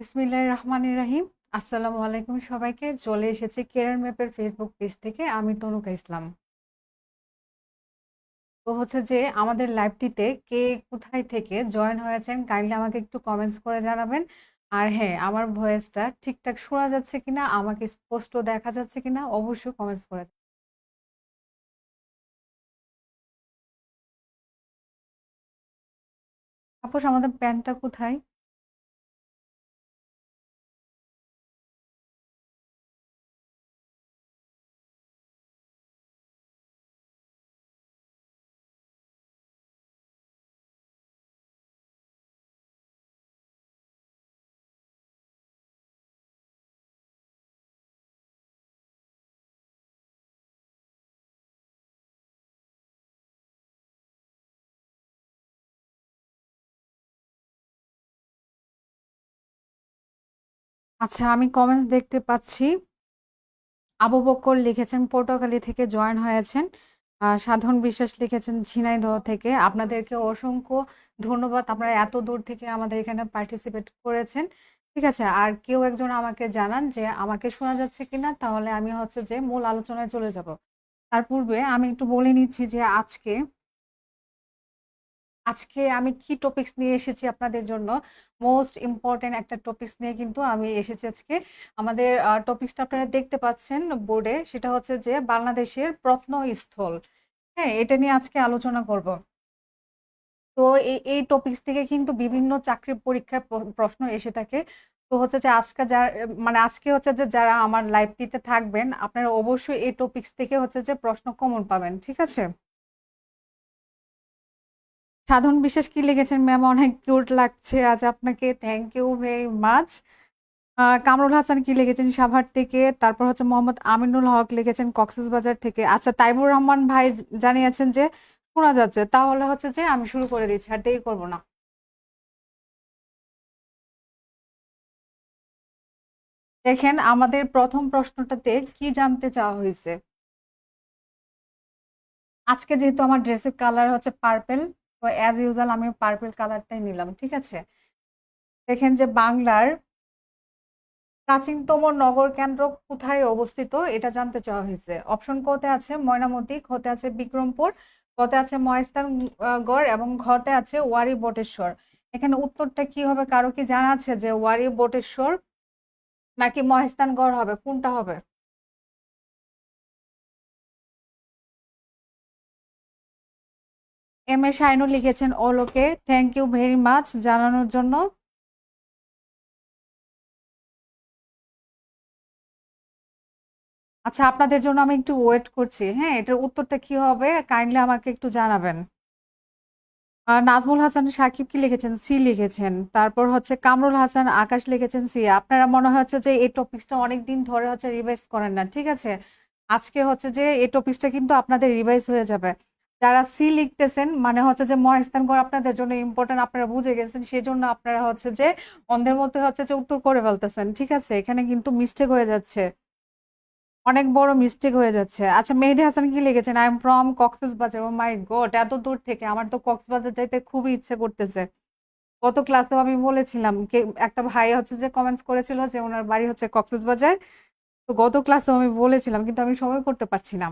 বিসমিল্লাহির রহমানির রহিম। আসসালামু আলাইকুম সবাইকে। চলে এসেছি কেরিয়ার ম্যাপের ফেসবুক পেজ থেকে। আমি তনুকা ইসলাম। তো হচ্ছে যে আমাদের লাইভটিতে কে কোথায় থেকে জয়েন হয়েছেন কাইন্ডলি আমাকে একটু কমেন্টস করে জানাবেন। আর হ্যাঁ, আমার ভয়েসটা ঠিকঠাক শোনা যাচ্ছে কিনা, আমাকে স্পষ্ট দেখা যাচ্ছে কিনা অবশ্যই কমেন্টস করে। তাপস আমাদের প্যান্টটা কোথায়? আচ্ছা, আমি কমেন্টস দেখতে পাচ্ছি। আবু বকর লিখেছেন পটুয়াখালী থেকে জয়েন হয়েছেন। সাধন বিশ্বাস লিখেছেন ঝিনাইদহ থেকে। আপনাদেরকে অসংখ্য ধন্যবাদ, আপনারা এত দূর থেকে আমাদের এখানে পার্টিসিপেট করেছেন। ঠিক আছে, আর কেউ একজন আমাকে জানান যে আমাকে শোনা যাচ্ছে কিনা, তাহলে আমি হচ্ছে যে মূল আলোচনায় চলে যাব। তার পূর্বে আমি একটু বলে নিচ্ছি যে আজকে আজকে আমি কি টপিকস নিয়ে এসেছি আপনাদের জন্য। মোস্ট ইম্পর্টেন্ট একটা টপিকস নিয়ে কিন্তু আমি এসেছি আজকে। আমাদের টপিকসটা আপনারা দেখতে পাচ্ছেন বোর্ডে, সেটা হচ্ছে যে বাংলাদেশের প্রত্নস্থল। হ্যাঁ, এটা নিয়ে আজকে আলোচনা করব। তো এই টপিকস থেকে কিন্তু বিভিন্ন চাকরির পরীক্ষায় প্রশ্ন এসে থাকে। তো হচ্ছে যে আজকে যার মানে আজকে হচ্ছে যে যারা আমার লাইভটিতে থাকবেন, আপনারা অবশ্যই এই টপিকস থেকে হচ্ছে যে প্রশ্ন কমন পাবেন। ঠিক আছে। সাধন বিশ্বাস কি লিখেছেন? ম্যাম অনেক কিউট লাগছে আজ আপনাকে, thank you very much. Kamrul Hasan কি লিখেছেন? সাভার থেকে। তারপর হচ্ছে মোহাম্মদ আমিনুল হক লিখেছেন কক্সবাজার থেকে। আচ্ছা, তাইবুর রহমান ভাই জানিয়েছেন যে শোনা যাচ্ছে, তাহলে হচ্ছে যে আমি শুরু করে দিচ্ছি, আর দেরি করবো না। দেখেন, আমাদের প্রথম প্রশ্নটাতে কি জানতে চাওয়া হয়েছে। আজকে যেহেতু আমার ড্রেসের কালার হচ্ছে পার্পেল, তো অ্যাজ ইউজুয়াল আমি পার্পেল কালারটাই নিলাম। ঠিক আছে। দেখেন যে বাংলার প্রাচীনতম নগর কেন্দ্র কোথায় অবস্থিত, এটা জানতে চাওয়া হয়েছে। অপশন কতে আছে ময়নামতি, খতে আছে বিক্রমপুর, কতে আছে মহেস্থানগড় এবং ঘতে আছে ওয়ারী বটেশ্বর। এখানে উত্তরটা কি হবে? কারো কি জানা আছে যে ওয়ারী বটেশ্বর নাকি মহেস্থানগড় হবে, কোনটা হবে? এম এ শাইনু লিখেছেন ওলোকে, থ্যাংক ইউ ভেরি মাচ জানানোর জন্য। আচ্ছা, আপনাদের জন্য আমি একটু ওয়েট করছি। হ্যাঁ, এটার উত্তরটা কি হবে কাইন্ডলি আমাকে একটু জানাবেন। নাজমুল হাসান সাকিব কি লিখেছেন? সি লিখেছেন। তারপর হচ্ছে কামরুল হাসান আকাশ লিখেছেন সি। আপনারা মনে হচ্ছে যে এই টপিকসটা অনেক দিন ধরে হচ্ছে রিভাইজ করেন না। ঠিক আছে, আজকে হচ্ছে যে এই টপিকসটা কিন্তু আপনাদের রিভাইজ হয়ে যাবে। যারা সি লিখতেছেন মানে হচ্ছে যে মহাস্থানগড় আপনাদের জন্য ইম্পর্টেন্ট, আপনারা বুঝে গেছেন, সেই জন্য আপনারা হচ্ছে যে অন্ধের মধ্যে হচ্ছে যে উত্তর করে ফেলতেছেন। ঠিক আছে, এখানে কিন্তু মিস্টেক হয়ে যাচ্ছে, অনেক বড় মিস্টেক হয়ে যাচ্ছে। আচ্ছা, মেহেদী হাসান কি লিখেছেন? I am from Cox's Bazar. Oh my God, এত দূর থেকে! আমার তো কক্সবাজার যাইতে খুবই ইচ্ছে করতেছে। গত ক্লাসেও আমি বলেছিলাম, একটা ভাই হচ্ছে যে কমেন্টস করেছিল যে ওনার বাড়ি হচ্ছে কক্সবাজার। তো গত ক্লাসেও আমি বলেছিলাম, কিন্তু আমি সময় করতে পারছি না।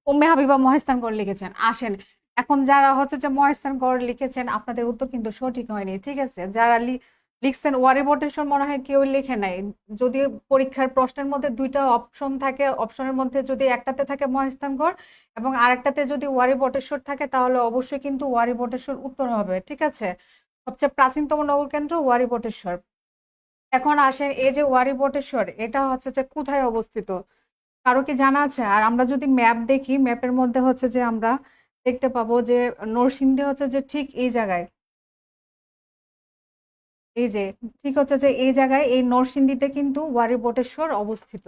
উম্মে হাবিবা মহেস্থানগড় লিখেছেন। আসেন, এখন যারা হচ্ছে যে মহেস্থানগড় লিখেছেন আপনাদের উত্তর কিন্তু সঠিক হয়নি। ঠিক আছে, যারা লিখছেন ওয়ারি বটেশ্বর মনে হয় কেউ লিখে নাই। যদি পরীক্ষার প্রশ্নের মধ্যে দুইটা অপশন থাকে, অপশনের মধ্যে যদি একটাতে থাকে মহেস্থানগড় এবং আরেকটাতে যদি ওয়ারি বটেশ্বর থাকে, তাহলে অবশ্যই কিন্তু ওয়ারি বটেশ্বর উত্তর হবে। ঠিক আছে, সবচেয়ে প্রাচীনতম নগর কেন্দ্র ওয়ারি বটেশ্বর। এখন আসেন, এই যে ওয়ারি বটেশ্বর, এটা হচ্ছে যে কোথায় অবস্থিত কারো কি জানা আছে? আর আমরা যদি ম্যাপ দেখি, ম্যাপের মধ্যে হচ্ছে যে আমরা দেখতে পাবো যে নরসিংদী হচ্ছে যে ঠিক এই জায়গায়, এই যে ঠিক হচ্ছে যে এই জায়গায়, এই নরসিংদীতে কিন্তু ওয়ারী বটেশ্বর অবস্থিত।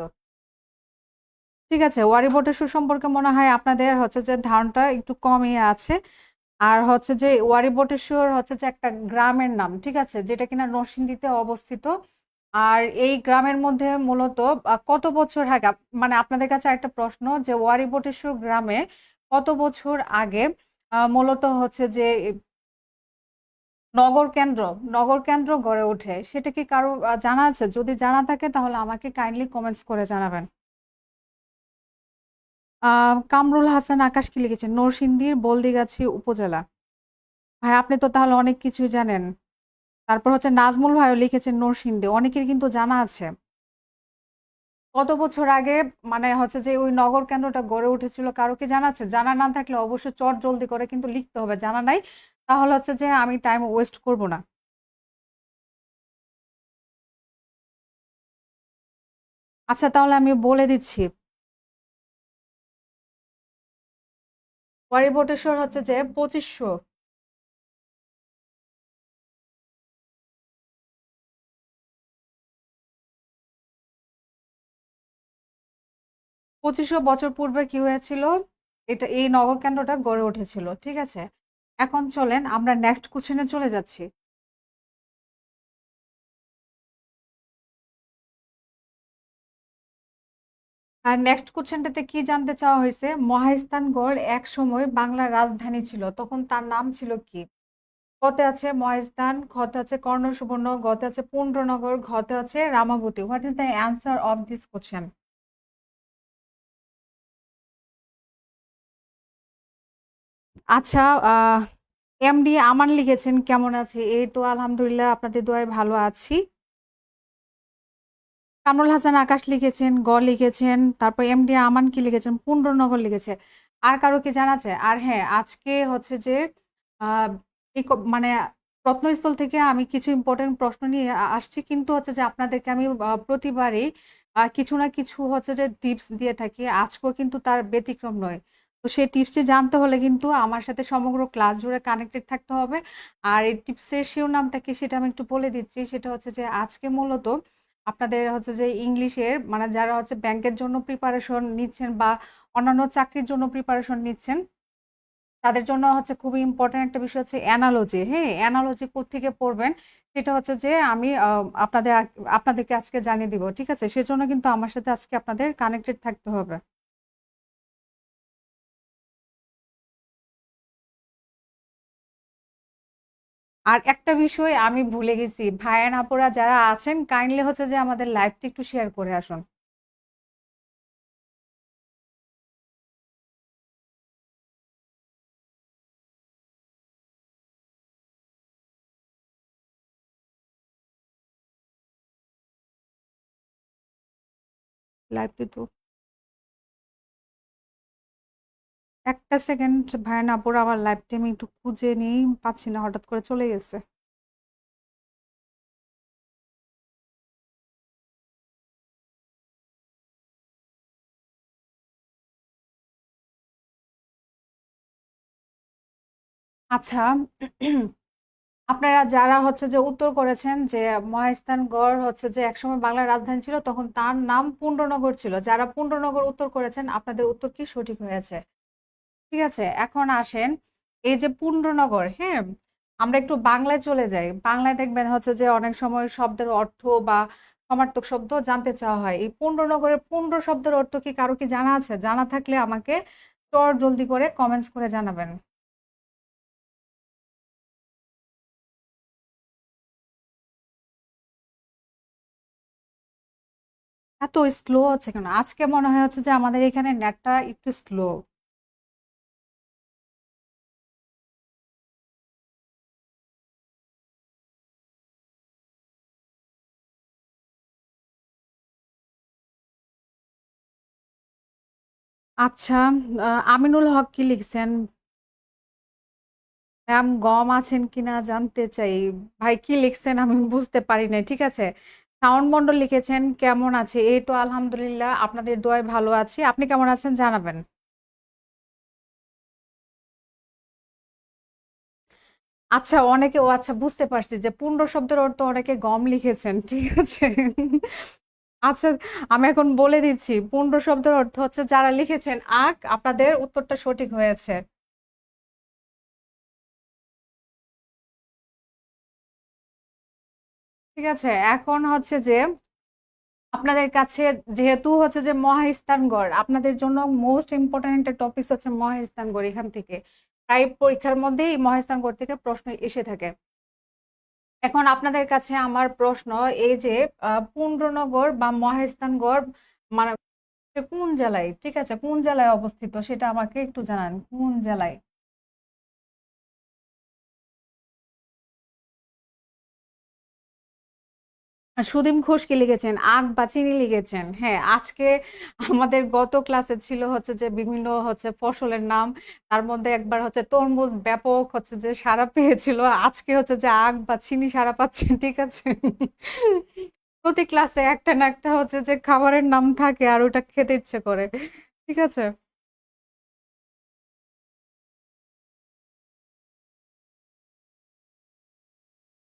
ঠিক আছে, ওয়ারী বটেশ্বর সম্পর্কে মনে হয় আপনাদের হচ্ছে যে ধারণাটা একটু কমই আছে। আর হচ্ছে যে ওয়ারী বটেশ্বর হচ্ছে যে একটা গ্রামের নাম। ঠিক আছে, যেটা কিনা নরসিংদীতে অবস্থিত। আর এই গ্রামের মধ্যে মূলত কত বছর আগে, মানে আপনাদের কাছে একটা প্রশ্ন, যে ওয়ারী বটেশ্বর গ্রামে কত বছর আগে মূলত হচ্ছে যে নগর কেন্দ্র, নগর কেন্দ্র গড়ে ওঠে সেটা কি কারো জানা আছে? যদি জানা থাকে তাহলে আমাকে কাইন্ডলি কমেন্টস করে জানাবেন। কামরুল হাসান আকাশ কি লিখেছেন? নরসিংদীর বলদিগাছি উপজেলা। ভাই আপনি তো তাহলে অনেক কিছুই জানেন। তারপর হচ্ছে নাজমুল ভাইও লিখেছেন নরসিংদী, অনেকের কিন্তু জানা আছে। কত বছর আগে মানে হচ্ছে যে ওই নগর কেন্দ্রটা গড়ে উঠেছিল কারো কি জানা আছে? জানা না থাকলে অবশ্যই চট জলদি করে কিন্তু লিখতে হবে, জানা নাই তাহলে হচ্ছে যে আমি টাইম ওয়েস্ট করব না। আচ্ছা তাহলে আমি বলে দিচ্ছি। ওয়ারি বটেশ্বর হচ্ছে যে 2500। 2500 বছর পূর্বে কি হয়েছিল? এটা এই নগর কেন্দ্রটা গড়ে উঠেছিল, ঠিক আছে। এখন চলেন আমরা নেক্সট কোশ্চেনে চলে যাচ্ছি। আর নেক্সট কোশ্চেনটাতে কি জানতে চাওয়া হয়েছে? মহাস্থানগড় এক সময় বাংলার রাজধানী ছিল, তখন তার নাম ছিল কি? কতে আছে মহাস্থান, ঘতে আছে কর্ণসুবর্ণ, গতে আছে পুণ্ড্রনগর, ঘতে আছে Ramavati. What is the answer of this question? আচ্ছা, এমডি আমান লিখেছেন কেমন আছে? এই তো আলহামদুলিল্লাহ আপনাদের দোয়ায় ভালো আছি। কামরুল হাসান আকাশ লিখেছেন, গ লিখেছেন, তারপর এমডি আমান কি লিখেছেন? পুণ্ড্রনগর লিখেছে। আর কারো কি জানা আছে? আর হ্যাঁ, আজকে হচ্ছে যে আহ, মানে প্রত্নস্থল থেকে আমি কিছু ইম্পর্টেন্ট প্রশ্ন নিয়ে আসছি, কিন্তু হচ্ছে যে আপনাদেরকে আমি প্রতিবারই কিছু না কিছু হচ্ছে যে টিপস দিয়ে থাকি, আজকেও কিন্তু তার ব্যতিক্রম নয়। তো সেই টিপসটি জানতে হলে কিন্তু আমার সাথে সমগ্র ক্লাস জুড়ে কানেক্টেড থাকতে হবে। আর এই টিপসের শিরোনামটা কি সেটা আমি একটু বলে দিচ্ছি। সেটা হচ্ছে যে আজকে মূলত আপনাদের হচ্ছে যে ইংলিশের মানে যারা হচ্ছে ব্যাংকের জন্য প্রিপারেশন নিচ্ছেন বা অন্যান্য চাকরির জন্য প্রিপারেশন নিচ্ছেন, তাদের জন্য হচ্ছে খুবই ইম্পর্টেন্ট একটা বিষয় হচ্ছে অ্যানালজি। হ্যাঁ, অ্যানালজি কোত্থেকে পড়বেন সেটা হচ্ছে যে আমি আপনাদেরকে আজকে জানিয়ে দিব, ঠিক আছে। সেজন্য কিন্তু আমার সাথে আজকে আপনাদের কানেক্টেড থাকতে হবে। আর একটা বিষয় আমি ভুলে গেছি, ভাইয়ান আপুরা যারা আছেন কাইন্ডলি হচ্ছে যে আমাদের লাইভটা একটু শেয়ার করে আসুন। লাইভটি তো একটা সেকেন্ড ভাইয়ান আপুরা, আমার লাইভটা আমি একটু খুঁজে নিই, পাচ্ছি না, হঠাৎ করে চলে গেছে। আচ্ছা, আপনারা যারা হচ্ছে যে উত্তর করেছেন যে মহাস্থানগড় হচ্ছে যে একসময় বাংলার রাজধানী ছিল, তখন তার নাম পুণ্ড্রনগর ছিল, যারা পুণ্ড্রনগর উত্তর করেছেন আপনাদের উত্তর কি সঠিক হয়েছে। ঠিক আছে, এখন আসেন এই যে পুণ্ড্রনগর, হ্যাঁ, আমরা একটু বাংলায় চলে যাই। বাংলায় দেখবেন হচ্ছে যে অনেক সময় শব্দের অর্থ বা সমার্থক শব্দ জানতে চাওয়া হয়। এই পুণ্ড্রনগরের পুণ্ড্র শব্দের অর্থ কি কারো কি জানা আছে? জানা থাকলে আমাকে চট জলদি করে কমেন্টস করে জানাবেন। এত স্লো হচ্ছে কেন? আজকে মনে হয় হচ্ছে যে আমাদের এখানে নেটটা একটু স্লো। আচ্ছা, আমিনুল হক কি লিখছেন? ম্যাম গম আছেন কিনা জানতে চাই। ভাই কি লিখছেন আমি বুঝতে পারি নাই, ঠিক আছে। শাওন মন্ডল লিখেছেন কেমন আছে? এই তো আলহামদুলিল্লাহ আপনাদের দোয়ায় ভালো আছি, আপনি কেমন আছেন জানাবেন। আচ্ছা, অনেকে, ও আচ্ছা বুঝতে পারছি যে পুণ্ড শব্দের অর্থ অনেকে গম লিখেছেন, ঠিক আছে। আচ্ছা, আমি এখন বলে দিচ্ছি পুণ্ড শব্দের অর্থ হচ্ছে যারা লিখেছেন আখ, আপনাদের উত্তরটা সঠিক হয়েছে। ঠিক আছে, এখন হচ্ছে যে আপনাদের কাছে যেহেতু হচ্ছে যে মহাস্থানগড় আপনাদের জন্য মোস্ট ইম্পর্ট্যান্ট একটা টপিক হচ্ছে মহাস্থানগড়, এখান থেকে প্রায় পরীক্ষার মধ্যেই মহাস্থানগড় থেকে প্রশ্ন এসে থাকে। এখন আপনাদের কাছে আমার প্রশ্ন, এই যে পুন্ড্রনগর বা মহেস্থানগড় মানে কোন জেলায়, ঠিক আছে, কোন জেলায় অবস্থিত সেটা আমাকে একটু জানান, কোন জেলায়? আর সুদিম ঘোষ কি লিখেছেন? আখ বা চিনি লিখেছেন। হ্যাঁ, আজকে আমাদের গত ক্লাসে ছিল হচ্ছে যে বিভিন্ন হচ্ছে ফসলের নাম, তার মধ্যে একবার হচ্ছে তরমুজ ব্যাপক হচ্ছে যে সাড়া পেয়েছিল, আজকে হচ্ছে যে আখ বা চিনি সাড়া পাচ্ছে, ঠিক আছে। প্রতি ক্লাসে একটা না একটা হচ্ছে যে খাবারের নাম থাকে আর ওটা খেতে ইচ্ছে করে, ঠিক আছে।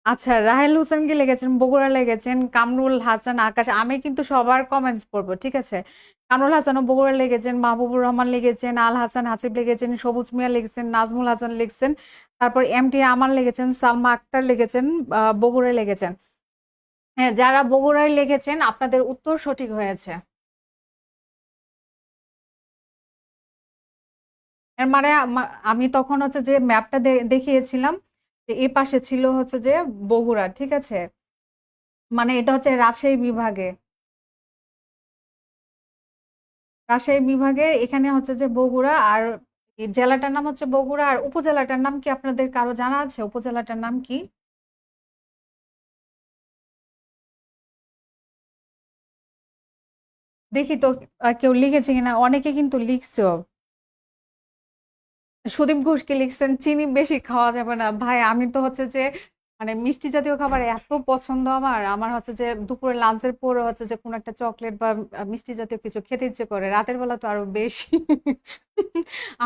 আচ্ছা, রাহেল হোসেন কি লিখেছেন? বগুড়া লিখেছেন। কামরুল হাসান আকাশ, আমি কিন্তু সবার কমেন্টস পড়বো, ঠিক আছে। কামরুল হাসানও বগুড়া লিখেছেন, মাহবুবুর রহমান লিখেছেন, আল হাসান হাসিব লিখেছেন, সবুজ মিয়া লিখেছেন, নাজমুল হাসান লিখছেন, তারপর এম টি আমান লিখেছেন, সালমা আক্তার লিখেছেন, বগুড়ায় লিখেছেন। হ্যাঁ, যারা বগুড়ায় লিখেছেন আপনাদের উত্তর সঠিক হয়েছে। এর মানে আমি তখন হচ্ছে যে ম্যাপটা দেখিয়েছিলাম যে এই পাশে ছিল হচ্ছে যে বগুড়া, ঠিক আছে। মানে এটা হচ্ছে রাজশাহী বিভাগে, রাজশাহী বিভাগের এখানে হচ্ছে যে বগুড়া, আর এই জেলাটার নাম হচ্ছে বগুড়া। আর উপজেলাটার নাম কি আপনাদের কারো জানা আছে? উপজেলাটার নাম কি? দেখি তো কেউ লিখেছে কিনা, অনেকে কিন্তু লিখছো। সুদীপ ঘোষকে লিখছেন চিনি বেশি খাওয়া যাবে না। ভাই আমি তো হচ্ছে যে মানে মিষ্টি জাতীয় খাবার এত পছন্দ আমার, আমার হচ্ছে যে দুপুরে লাঞ্চের পরে হচ্ছে যে কোনো একটা চকলেট বা মিষ্টি জাতীয় কিছু খেতে ইচ্ছে করে, রাতের বেলা তো আরো বেশি।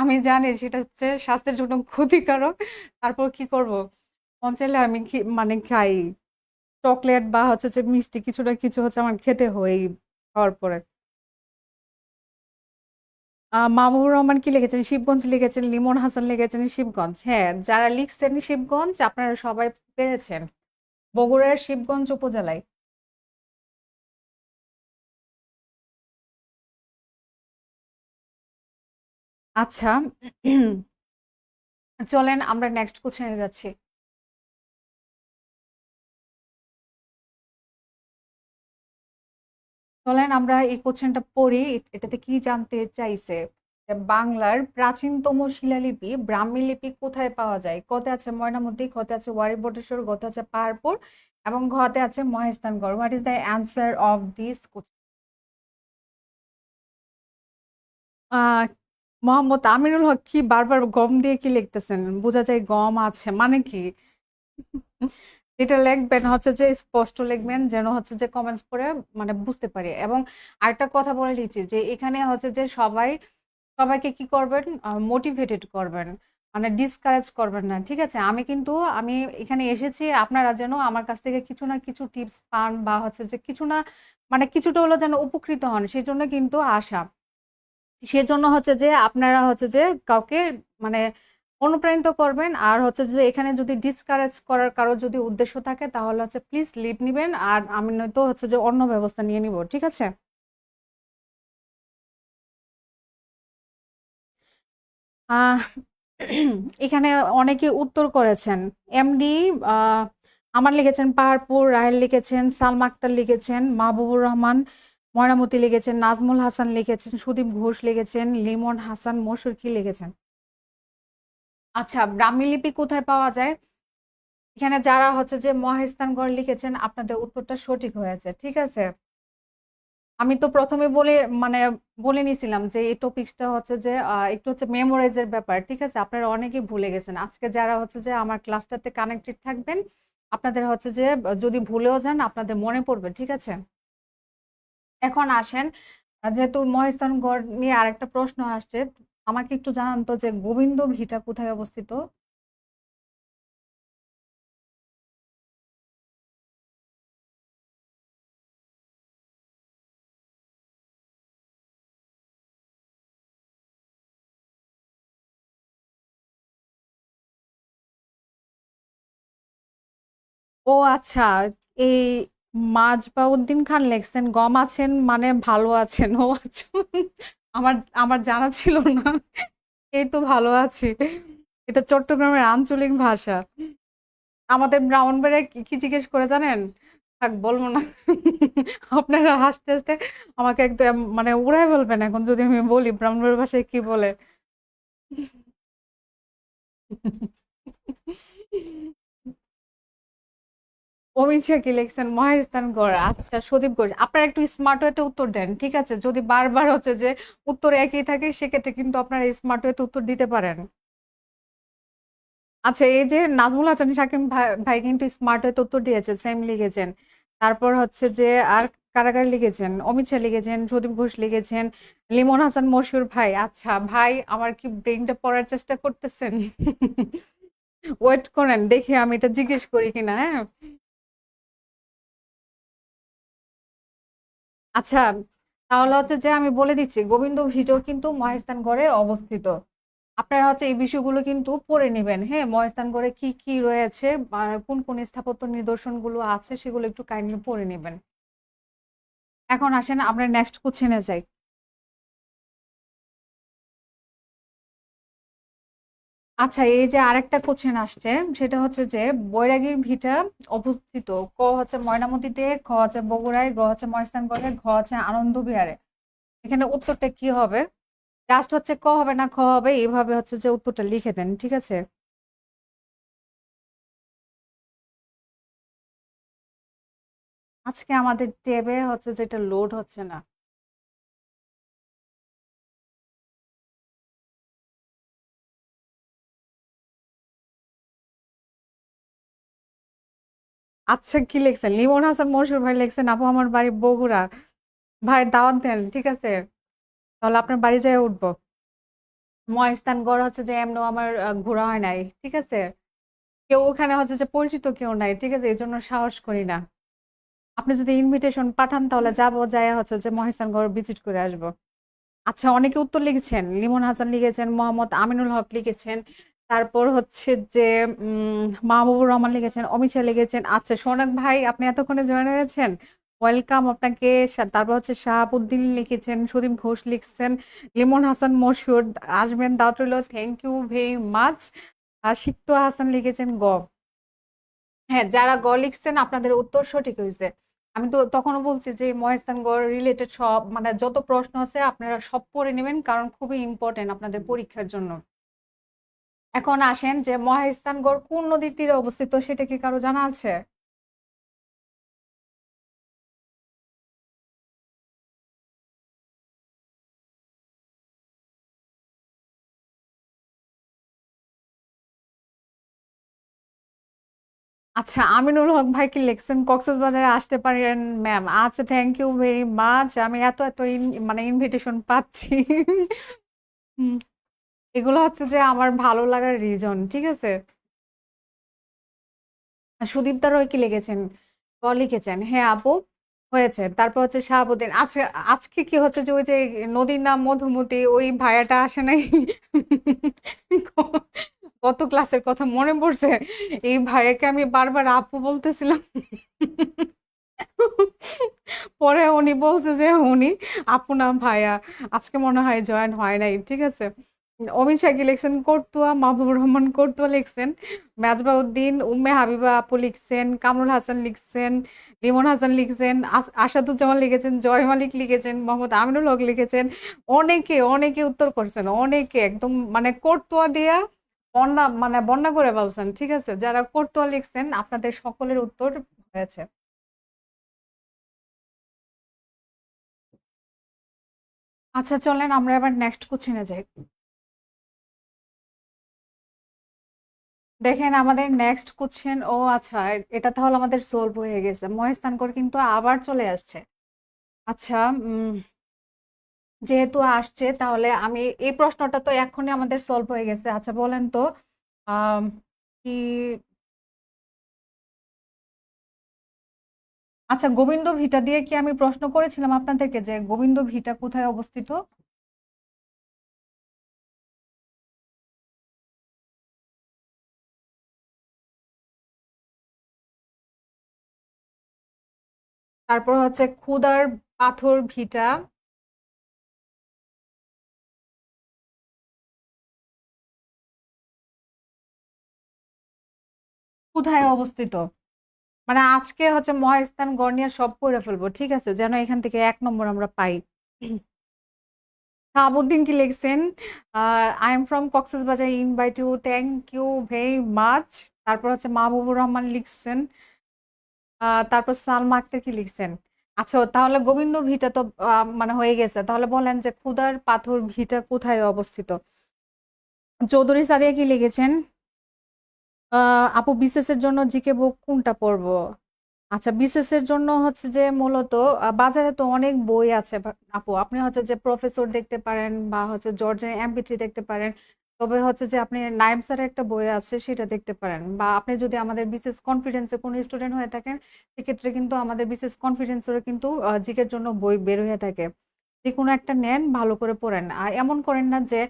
আমি জানি সেটা হচ্ছে স্বাস্থ্যের জন্য ক্ষতিকারক, তারপর কি করব, মন চাইলে আমি মানে খাই চকলেট বা হচ্ছে যে মিষ্টি, কিছু না কিছু হচ্ছে আমার খেতে হয় খাওয়ার পরে। মাহবুবুর রহমান কি লিখেছেন? শিবগঞ্জ লিখেছেন। লিমন হাসান লিখেছেন শিবগঞ্জ। হ্যাঁ, যারা লিখছেন শিবগঞ্জ আপনারা সবাই পেরেছেন, বগুড়ার শিবগঞ্জ উপজেলায়। আচ্ছা, চলেন আমরা নেক্সট কোশ্চেনে যাচ্ছি। চলেন আমরা এই কোশ্চেনটা পড়ি, এটাতে কি জানতে চাইছে। যে বাংলার প্রাচীনতম শিলালিপি ব্রাহ্মী লিপি কোথায় পাওয়া যায়? কতে আছে ময়নামতি, খতে আছে ওয়ারি বটেশ্বর, গতে আছে পাহাড়পুর, এবং ঘতে আছে Mahasthangarh. What is the answer of this? আহ মোহাম্মদ আমিনুল হক কি বারবার গম দিয়ে কি লিখতেছেন? বোঝা যায় গম আছে মানে কি। যেটা লিখবেন হচ্ছে যে স্পষ্ট লিখবেন, যেন হচ্ছে যে কমেন্টস পড়ে মানে বুঝতে পারি। এবং আরেকটা কথা বলে দিচ্ছি যে এখানে হচ্ছে যে সবাইকে কি করবেন, মোটিভেটেড করবেন, মানে ডিসকারেজ করবেন না, ঠিক আছে। আমি এখানে এসেছি আপনারা যেন আমার কাছ থেকে কিছু না কিছু টিপস পান, বা হচ্ছে যে কিছু না মানে কিছুটা হলো যেন উপকৃত হন, সেই জন্য কিন্তু আসা। সেজন্য হচ্ছে যে আপনারা হচ্ছে যে কাউকে মানে অনুপ্রাণিত করবেন। আর হচ্ছে যে এখানে যদি ডিসকারেজ করার কারো যদি উদ্দেশ্য থাকে তাহলে হচ্ছে প্লিজ লিভ নিবেন, আর আমি নয়তো হচ্ছে যে অন্য ব্যবস্থা নিয়ে নিব, ঠিক আছে। আহ এখানে অনেকে উত্তর করেছেন। এমডি আমার লিখেছেন পাহাড়পুর, রাহেল লিখেছেন, সালমা আক্তার লিখেছেন, মাহবুবুর রহমান ময়নামতি লিখেছেন, নাজমুল হাসান লিখেছেন, সুদীপ ঘোষ লিখেছেন, লিমন হাসান মসুর কি লিখেছেন। আচ্ছা, ব্রাহ্মী লিপি কোথায় পাওয়া যায়? এখানে যারা হচ্ছে যে মহাস্থানগড় লিখেছেন আপনাদের উত্তরটা সঠিক হয়েছে, ঠিক আছে। আমি তো প্রথমে মানে বলে নিছিলাম যে এই টপিকসটা হচ্ছে যে একটু হচ্ছে মেমোরাইজের ব্যাপার, ঠিক আছে। আপনারা অনেকেই ভুলে গেছেন, আজকে যারা হচ্ছে যে আমার ক্লাসটাতে কানেক্টেড থাকবেন আপনাদের হচ্ছে যে যদি ভুলেও যান আপনাদের মনে পড়বে, ঠিক আছে। এখন আসেন, যেহেতু মহাস্থানগড় নিয়ে আরেকটা প্রশ্ন আসছে, আমাকে একটু জানান তো যে গোবিন্দ ভিটা কোথায় অবস্থিত? ও আচ্ছা, এই মাজবাউদ্দিন খান লেখছেন গম আছেন মানে ভালো আছেন। ও আচ্ছা, আমার আমার জানা ছিল না। এই তো ভালো আছি, এটা চট্টগ্রামের আঞ্চলিক ভাষা। আমাদের ব্রাহ্মণবাড়িয়া কি কি জিজ্ঞেস করে জানেন? থাক বলবো না। আপনারা হাসতে হাসতে আমাকে একদম মানে উড়াই ফেলবেন এখন যদি আমি বলি ব্রাহ্মণবাড়িয়া ভাষায় কি বলে। অমিত শাহ কি লিখছেন মহাস্থানগড়, আচ্ছা সুদীপ ঘোষ, আপনারা একটু স্মার্ট ওয়েতে উত্তর দেন, ঠিক আছে? যদি বারবার হচ্ছে যে উত্তর একই থাকে সেক্ষেত্রে কিন্তু আপনারা স্মার্ট ওয়েতে উত্তর দিতে পারেন। আচ্ছা এই যে নাজমুল হাসান শাকিম ভাই ভাই কিন্তু স্মার্ট ওয়েতে উত্তর দিয়েছে, সেম লিখেছেন। তারপর হচ্ছে যে আর কারাগার লিখেছেন, অমিত শাহ লিখেছেন, সুদীপ ঘোষ লিখেছেন, লিমন হাসান মশিউর ভাই। আচ্ছা ভাই আমার কি ব্রেনটা পড়ার চেষ্টা করতেছেন? ওয়েট করেন দেখি আমি এটা জিজ্ঞেস করি কিনা, হ্যাঁ। আচ্ছা তাহলে হচ্ছে যে আমি বলে দিচ্ছি গোবিন্দ ভিজও কিন্তু মহেস্থানগড়ে অবস্থিত। আপনারা হচ্ছে এই বিষয়গুলো কিন্তু পড়ে নেবেন, হ্যাঁ। মহেস্থানগড়ে কি কি রয়েছে আর কোন কোন স্থাপত্য নিদর্শনগুলো আছে সেগুলো একটু কাইন্ডলি পড়ে নেবেন। এখন আসেন আমরা নেক্সট কোশ্চেনে যাই। আচ্ছা এই যে আরেকটা কোশ্চেন আসছে, সেটা হচ্ছে যে বৈরাগীর ভিটা অবস্থিত ক হচ্ছে ময়নামতীতে, খ হচ্ছে বগুড়ায়, গ হচ্ছে মহেস্থানগড়ে, ঘ হচ্ছে আনন্দ বিহারে। এখানে উত্তরটা কি হবে? লাস্ট হচ্ছে ক হবে না খ হবে, এইভাবে হচ্ছে যে উত্তরটা লিখে দেন, ঠিক আছে? আজকে আমাদের ট্যাবে হচ্ছে যেটা লোড হচ্ছে না। আচ্ছা কি লিখছেন? লিমন হাসান মশহুর ভাই লিখছেন আপু আমার বাড়ি বগুড়া। ভাই দাওয়াত দেন, ঠিক আছে? তাহলে আপনার বাড়ি যেয়ে উঠবো। মহাস্থানগড় হচ্ছে যে এমন আমার ঘোরা হয় নাই, ঠিক আছে? কেউ ওখানে হচ্ছে যে পরিচিত কেউ নাই, ঠিক আছে, এই জন্য সাহস করি না। আপনি যদি ইনভিটেশন পাঠান তাহলে যাবো, যায় হচ্ছে যে মহাস্থানগড় ভিজিট করে আসবো। আচ্ছা অনেকে উত্তর লিখেছেন, লিমন হাসান লিখেছেন, মোহাম্মদ আমিনুল হক লিখেছেন, তারপর হচ্ছে যে মাহবুবুর রহমান লিখেছেন, অমিত শাহ লিখেছেন। আচ্ছা সোনাক ভাই আপনি এতক্ষণে জয়েন হয়েছেন, ওয়েলকাম আপনাকে। তারপর হচ্ছে শাহাবুদ্দিন লিখেছেন, সুদীপ ঘোষ লিখছেন, লিমন হাসান মশহুর আসবেন দাওয়াত রইল, থ্যাংক ইউ ভেরি মাচ। আর সিক্ত হাসান লিখেছেন গ। হ্যাঁ যারা গ লিখছেন আপনাদের উত্তর সঠিক হয়েছে। আমি তো তখনও বলছি যে মহেস্থানগড় রিলেটেড সব মানে যত প্রশ্ন আছে আপনারা সব পড়ে নেবেন, কারণ খুবই ইম্পর্টেন্ট আপনাদের পরীক্ষার জন্য। এখন আসেন যে মহেস্থানগড় কোন নদীর তীরে অবস্থিত সেটা কি কারো জানা আছে? আচ্ছা আমিনুল হক ভাই কি লিখছেন কক্সবাজারে আসতে পারেন ম্যাম। আচ্ছা থ্যাংক ইউ ভেরি মাচ, আমি এত এত মানে ইনভিটেশন পাচ্ছি। হুম, এগুলো হচ্ছে যে আমার ভালো লাগার রিজন, ঠিক আছে? সুদীপ দারও কি লিখেছেন? ক লিখেছেন, হ্যাঁ আপু হয়েছে। তারপর হচ্ছে শাহাবুদ্দিন। আজকে আজকে কি হচ্ছে যে ওই যে নদীর নাম মধুমতি ওই ভাইয়াটা আসে নাই? কত ক্লাসের কথা মনে পড়ছে, এই ভাইয়াকে আমি বারবার আপু বলতেছিলাম। পরে উনি বলছে যে উনি আপু না ভাইয়া। আজকে মনে হয় জয়েন হয় নাই, ঠিক আছে? অমিত শাহ কি লিখছেন কর্তুয়া, মাহবুবুর রহমান কর্তুয়া লিখছেন, মেজবাউদ্দিন উম্মে হাবিবা আপু লিখছেন, কামরুল হাসান লিখছেন, লিমন হাসান লিখছেন, আসাদুজ্জামান লিখেছেন, জয় মালিক লিখেছেন, মোহাম্মদ আমিনুল হক লিখেছেন। অনেকে অনেকে উত্তর করছেন, অনেকে একদম মানে কর্তুয়া দিয়া বন্যা মানে বন্যা করে বলছেন, ঠিক আছে? যারা কর্তুয়া লিখছেন আপনাদের সকলের উত্তর হয়েছে। আচ্ছা চলেন আমরা এবার নেক্সট কোশ্চেনে যাই। দেখেন আমাদের নেক্সট কোশ্চেন, ও আচ্ছা এটা তাহলে আমাদের সলভ হয়ে গেছে, মহেস্থানগড় কিন্তু আবার চলে আসছে। আচ্ছা যেহেতু আসছে তাহলে আমি এই প্রশ্নটা তো এখনই আমাদের সলভ হয়ে গেছে। আচ্ছা বলেন তো আম, কি আচ্ছা গোবিন্দ ভিটা দিয়ে কি আমি প্রশ্ন করেছিলাম আপনাদেরকে যে গোবিন্দ ভিটা কোথায় অবস্থিত? তারপর হচ্ছে ক্ষুদার পাথর ভিটা। কোথায় অবস্থিত? মানে আজকে হচ্ছে মহাস্থান গড় নিয়ে সব পড়ে ফেলবো, ঠিক আছে, যেন এখান থেকে 1 নম্বর আমরা পাই। শাহাবুদ্দিন কি লিখছেন? I am from Cox's Bazar, invite you, thank you very much. তারপর হচ্ছে মাহবুবুর রহমান লিখছেন। তারপর সালমা আক্তার কি লিখছেন? আচ্ছা, তাহলে গোবিন্দ ভিটা তো মানে হয়ে গেছে। তাহলে বলেন যে ক্ষুধার পাথর ভিটা কোথায় অবস্থিত? চৌধুরী সাদিয়া কি লিখেছেন? আপু বিসিএস এর জন্য জিকে বুক কোনটা পড়বো? আচ্ছা, বিসিএস এর জন্য হচ্ছে যে মূলত বাজারে তো অনেক বই আছে আপু, আপনি হচ্ছে যে প্রফেসর দেখতে পারেন বা হচ্ছে জর্জের এমপিটি দেখতে পারেন। তবে হচ্ছে যে আপনি নাইম স্যারের একটা বই আছে সেটা দেখতে পারেন, বা আপনি যদি আমাদের বিসিএস কনফিডেন্সে কোনো স্টুডেন্ট হয়ে থাকেন, সেক্ষেত্রে কিন্তু আমাদের বিসিএস কনফিডেন্সেরও কিন্তু জিকের জন্য বই বের হয়ে থাকে। যেকোনো একটা নেন, ভালো করে পড়েন। আর এমন করেন না যে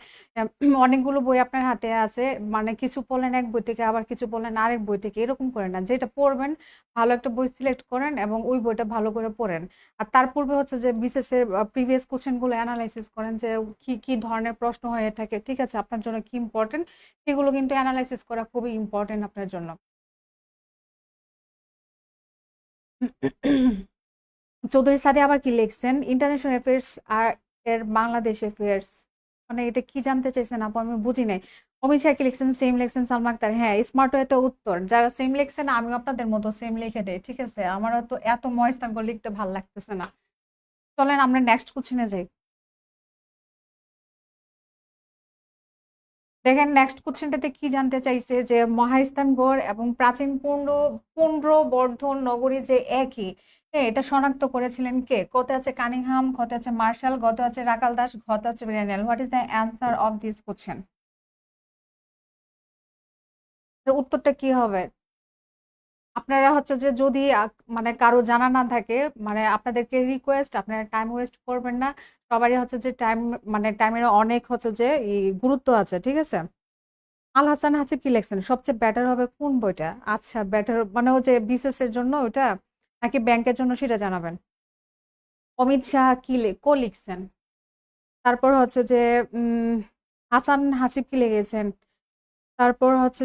অনেকগুলো বই আপনার হাতে আছে, মানে কিছু পড়লেন এক বই থেকে আবার কিছু পড়লেন আরেক বই থেকে, এরকম করেন না। যেটা পড়বেন ভালো একটা বই সিলেক্ট করেন এবং ওই বইটা ভালো করে পড়েন। আর তার পূর্বে হচ্ছে যে বিসিএস এর প্রিভিয়াস কোশ্চেন গুলো অ্যানালাইসিস করেন যে কি কি ধরনের প্রশ্ন হয়ে থাকে, ঠিক আছে, আপনার জন্য কি ইম্পর্টেন্ট, সেগুলো কিন্তু অ্যানালাইসিস করা খুবই ইম্পর্টেন্ট আপনার জন্য। চৌধুরী সাদি আবার কি লিখছেন? ইন্টারন্যাশনাল অ্যাফেয়ার্স আর এর বাংলাদেশ অ্যাফেয়ার্স, মানে এটা কি জানতে চাইছেন আপু, আমি বুঝি নাই। অমিত শাহ কি লিখছেন? সেম লিখছেন সালমা আক্তার। হ্যাঁ, স্মার্ট একটা উত্তর। যারা সেম লিখছেন আমিও আপনাদের মতো সেম লিখে দেয়, ঠিক আছে, আমারও তো এত ময়স্তাঙ্গ লিখতে ভাল লাগতেছে না। চলেন আমরা নেক্সট কোশ্চেনে যাই। দেখেন নেক্সট কোশ্চেনটাতে কি জানতে চাইছে, যে মহাস্থানগড় এবং প্রাচীন পুন্ড্রবর্ধন নগরী যে একই, হ্যাঁ, এটা শনাক্ত করেছিলেন কে? কতে আছে কানিংহাম, খতে আছে মার্শাল, গতে আছে রাকাল দাস, ঘতে আছে ব্রেনেল। What is the answer of this question? উত্তরটা কি হবে? আপনারা হচ্ছে যে যদি মানে কারো জানা না থাকে, মানে আপনাদেরকে রিকোয়েস্ট, আপনারা টাইম ওয়েস্ট করবেন না। সবারই হচ্ছে যে টাইম, মানে টাইমের অনেক হচ্ছে যে গুরুত্ব আছে, ঠিক আছে। আল হাসান হাসিব কি লিখছেন? সবচেয়ে বেটার হবে কোন বইটা? আচ্ছা, বেটার মানে হচ্ছে বিসিএস এর জন্য ওটা নাকি ব্যাংকের জন্য সেটা জানাবেন। অমিত শাহ কি লিখছেন? তারপর হচ্ছে যে উম হাসান হাসিব কি লিখেছেন? তারপর হচ্ছে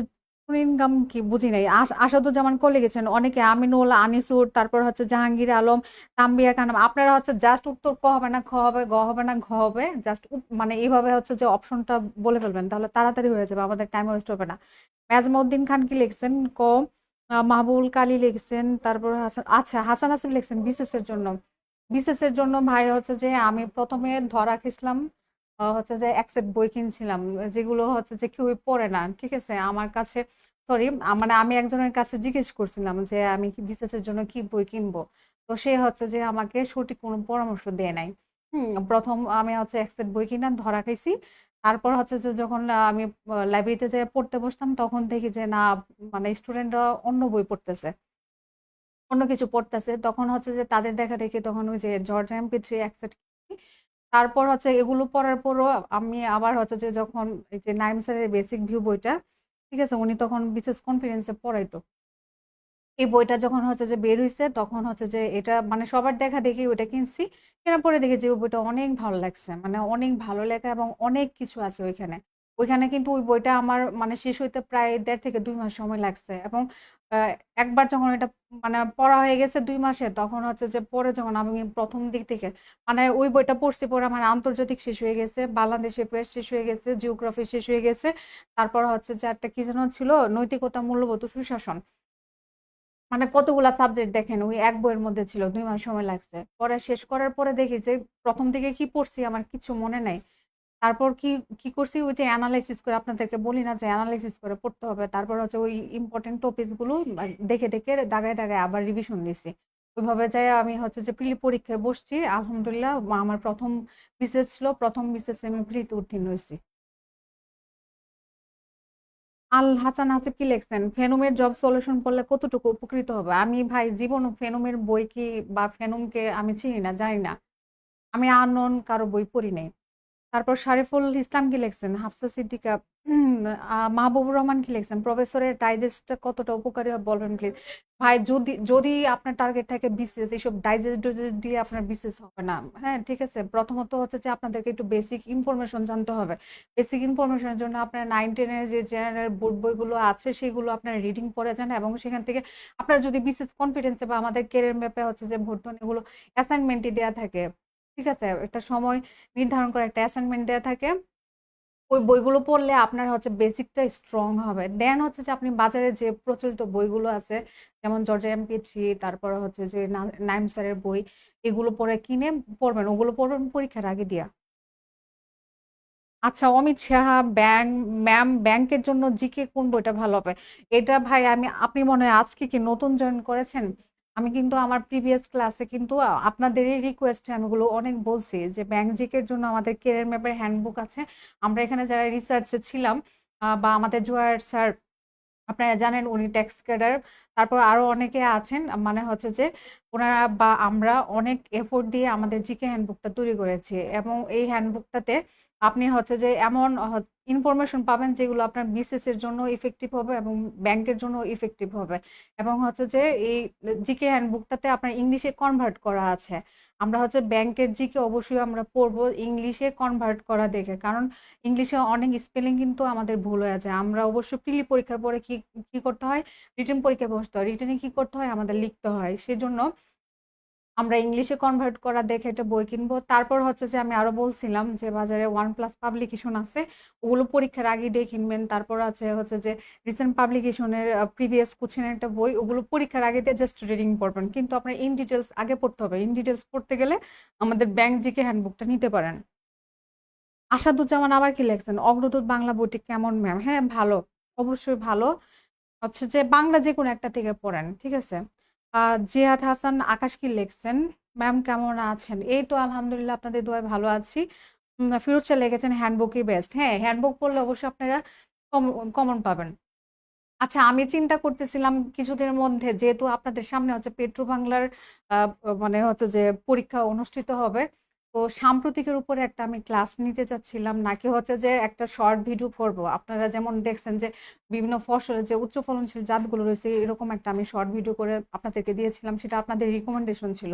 চুইংগাম কি বুঝি নাই। আসাদুজ্জামান কো লিখেছেন। অনেকে আমিনুল, আনিসুর, তারপর হচ্ছে জাহাঙ্গীর আলম, তাম্বিয়া খানম। আপনারা হচ্ছে জাস্ট উত্তর ক হবে না খ হবে, গ হবে না ঘ হবে, জাস্ট মানে এইভাবে হচ্ছে যে অপশনটা বলে ফেলবেন, তাহলে তাড়াতাড়ি হয়ে যাবে, আমাদের টাইম ওয়েস্ট হবে না। নাজমউদ্দিন খান কি লিখছেন? ক। মাহবুল কালী লিখছেন। তারপর হাসান, আচ্ছা হাসান হাসিব লিখছেন বিসিএস এর জন্য। বিসিএস এর জন্য ভাই হচ্ছে যে আমি প্রথমে ধরা খেয়েছিলাম, হচ্ছে যে এক সেট বই কিনছিলাম, যেগুলো হচ্ছে যে কেউই পড়ে না, ঠিক আছে, আমার কাছে। সরি, মানে আমি একজনের কাছে জিজ্ঞেস করছিলাম যে আমি কি বিসিএস এর জন্য কি বই কিনবো। তো সে হচ্ছে যে আমাকে সঠিক কোনো পরামর্শ দেয় নাই। প্রথম আমি হচ্ছে এক সেট বই কিনা ধরা খাইছি। তারপর হচ্ছে যে যখন আমি লাইব্রেরিতে যেয়ে পড়তে বসতাম, তখন দেখি যে না, মানে স্টুডেন্টরা অন্য বই পড়তেছে, অন্য কিছু পড়তেছে, তখন হচ্ছে যে তাদের দেখা দেখি তখন ওই যে জর্জ এমপি3 অ্যাক্সেপ্ট। তারপর হচ্ছে এগুলো পড়ার পরও আমি আবার হচ্ছে যে যখন এই যে নাইম স্যারের বেসিক ভিউ বইটা, ঠিক আছে, উনি তখন বিশেষ কনফারেন্সে পড়াইতো। এই বইটা যখন হচ্ছে যে বের হইছে, তখন হচ্ছে যে এটা মানে সবার দেখা দেখি ওইটা কিনছি। কেনার পরে দেখি যে ওই বইটা অনেক ভালো লাগছে, মানে অনেক ভালো লেখা এবং অনেক কিছু আছে ওইখানে। ওইখানে কিন্তু ওই বইটা আমার মানে শেষ হইতে প্রায় 1.5 থেকে 2 মাস সময় লাগছে। এবং আহ, একবার যখন এটা মানে পড়া হয়ে গেছে 2 মাসে, তখন হচ্ছে যে পরে যখন আমি প্রথম দিক থেকে মানে ওই বইটা পড়ছি, পরে আমার আন্তর্জাতিক শেষ হয়ে গেছে, বাংলাদেশের পেজ শেষ হয়ে গেছে, জিওগ্রাফি শেষ হয়ে গেছে। তারপর হচ্ছে যে একটা কি যেন ছিল, নৈতিকতা, মূল্যবোধ ও সুশাসন। মানে কতগুলা সাবজেক্ট দেখেন ওই এক বইয়ের মধ্যে ছিল, 2 মাস সময় লাগছে। পরে শেষ করার পরে দেখি যে প্রথম থেকে কি পড়ছি আমার কিছু মনে নাই। তারপর কি কি করছি, ওই যে অ্যানালাইসিস করে, আপনাদেরকে বলি না যে অ্যানালাইসিস করে পড়তে হবে, তারপর হচ্ছে ওই ইম্পর্টেন্ট টপিকস গুলো দেখে দেখে দাগায় দাগায় আবার রিভিশন দিছি। ওইভাবে যাই আমি হচ্ছে যে প্রি পরীক্ষায় বসছি, আলহামদুলিল্লাহ আমার প্রথম বিসিএস ছিল, প্রথম বিসিএস আমি প্রিতে উত্তীর্ণ হয়েছি। আল হাসান হাসিব কি লিখছেন? ফেনুমের জব সলিউশন পড়লে কতটুকু উপকৃত হবে? আমি ভাই জীবন ফেনুমের বই কি বা ফেনুমকে আমি চিনি না, জানি না। আমি আননোন কারো বই পড়ি নাই। তারপর শারিফুল ইসলাম কি লিখছেন? হাফসা সিদ্দিকা হুম, মাহবুবুর রহমান কি লিখছেন, প্রফেসরের ডাইজেস্টটা কতটা উপকারী হবে বলবেন প্লিজ। ভাই, যদি যদি আপনার টার্গেট থাকে বিসিএস, এইসব ডাইজেস্ট ডোজেস দিয়ে আপনার বিসিএস হবে না। হ্যাঁ, ঠিক আছে। প্রথমত হচ্ছে যে আপনাদেরকে একটু বেসিক ইনফরমেশন জানতে হবে। বেসিক ইনফরমেশনের জন্য আপনার 9-10-এর যে জেনারেল বোর্ড বইগুলো আছে সেগুলো আপনার রিডিং পড়ে যান, এবং সেখান থেকে আপনার যদি বিসিএস কনফিডেন্সে বা আমাদের কেরিয়ার ম্যাপে হচ্ছে যে ভর্তি এগুলো অ্যাসাইনমেন্টই দেওয়া থাকে। ঠিক আছে, একটা সময় নির্ধারণ করে একটা অ্যাসাইনমেন্ট দেওয়া থাকে। ওই বইগুলো পড়লে আপনার হচ্ছে বেসিকটা স্ট্রং হবে। দেন হচ্ছে যে আপনি বাজারে যে প্রচলিত বইগুলো আছে, যেমন জর্জা MP3, তারপরে হচ্ছে যে নাইম স্যারের বই, এগুলো পড়ে কিনে পড়বেন, ওগুলো পড়বেন পরীক্ষার আগে দিয়া। আচ্ছা, অমিত সাহা ব্যাংক, ম্যাম ব্যাংকের জন্য জিকে কোন বইটা ভালো হবে? এটা ভাই, আপনি মনে হয় আজকে কি নতুন জয়েন করেছেন? আমি কিন্তু আমার প্রিভিয়াস ক্লাসে কিন্তু আপনাদেরই রিকোয়েস্টে আমি এগুলো অনেক বলছি যে ব্যাংক জিকের জন্য আমাদের কেরিয়ার ম্যাপের হ্যান্ডবুক আছে। আমরা এখানে যারা রিসার্চে ছিলাম, বা আমাদের জুয়ার স্যার, আপনারা জানেন উনি ট্যাক্স ক্যাডার, তারপর আরো অনেকে আছেন, মানে হচ্ছে যে ওনারা বা আমরা অনেক এফোর্ট দিয়ে আমাদের জিকে হ্যান্ডবুকটা তৈরি করেছি, এবং এই হ্যান্ডবুকটাতে আপনি হচ্ছে যে এমন ইনফরমেশন পাবেন যেগুলো আপনার বিসিএস এর জন্য ইফেক্টিভ হবে এবং ব্যাংকের জন্য ইফেক্টিভ হবে। এবং হচ্ছে যে এই জিকে হ্যান্ডবুকটাতে আপনার ইংলিশে কনভার্ট করা আছে। আমরা হচ্ছে ব্যাংকের জিকে অবশ্যই আমরা পড়বো ইংলিশে কনভার্ট করা দেখে, কারণ ইংলিশে অনেক স্পেলিং কিন্তু আমাদের ভুল হয়ে যায়। আমরা অবশ্য প্রিলি পরীক্ষার পরে কি কি করতে হয়, রিটেন পরীক্ষায় বসতে হয়, রিটেনে কি করতে হয়, আমাদের লিখতে হয়। সেজন্য আমরা ইংলিশে কনভার্ট করা দেখে একটা বই কিনবো। তারপর হচ্ছে যে আমি আরো বলছিলাম যে বাজারে ওয়ান প্লাস পাবলিকেশন আছে, ওগুলো পরীক্ষার আগে দিয়ে কিনবেন। তারপর আছে হচ্ছে যে রিসেন্ট পাবলিকেশনের প্রিভিয়াস কোশ্চেনের একটা বই, ওগুলো পরীক্ষার আগে দিয়ে জাস্ট রিডিং পড়বেন, কিন্তু আপনার ইন ডিটেলস আগে পড়তে হবে। ইন ডিটেলস পড়তে গেলে আমাদের ব্যাংক জিকে হ্যান্ডবুকটা নিতে পারেন। আসাদুজ্জামান আবার কি লেখছেন, অগ্রদূত বাংলা বইটি কেমন ম্যাম? হ্যাঁ, ভালো, অবশ্যই ভালো। হচ্ছে যে বাংলা যে কোনো একটা থেকে পড়েন, ঠিক আছে। জিহাদ হাসান আকাশ কি লিখছেন, ম্যাম কেমন আছেন? এই তো আলহামদুলিল্লাহ, আপনাদের দোয়ায় ভালো আছি। ফিরোজ শাহ লিখেছেন হ্যান্ডবুকই বেস্ট। হ্যাঁ, হ্যান্ডবুক পড়লে অবশ্যই আপনারা কমন পাবেন। আচ্ছা, আমি চিন্তা করতেছিলাম কিছুদিনের মধ্যে, যেহেতু আপনাদের সামনে হচ্ছে পেট্রো বাংলার মানে হচ্ছে যে পরীক্ষা অনুষ্ঠিত হবে, তো সাম্প্রতিকের উপরে একটা আমি ক্লাস নিতে চাচ্ছিলাম, নাকি হচ্ছে যে একটা শর্ট ভিডিও করব। আপনারা যেমন দেখছেন যে বিভিন্ন ফসলের যে উচ্চ ফলনশীল জাতগুলো রয়েছে, এরকম একটা আমি শর্ট ভিডিও করে আপনাদেরকে দিয়েছিলাম, সেটা আপনাদের রিকমেন্ডেশন ছিল।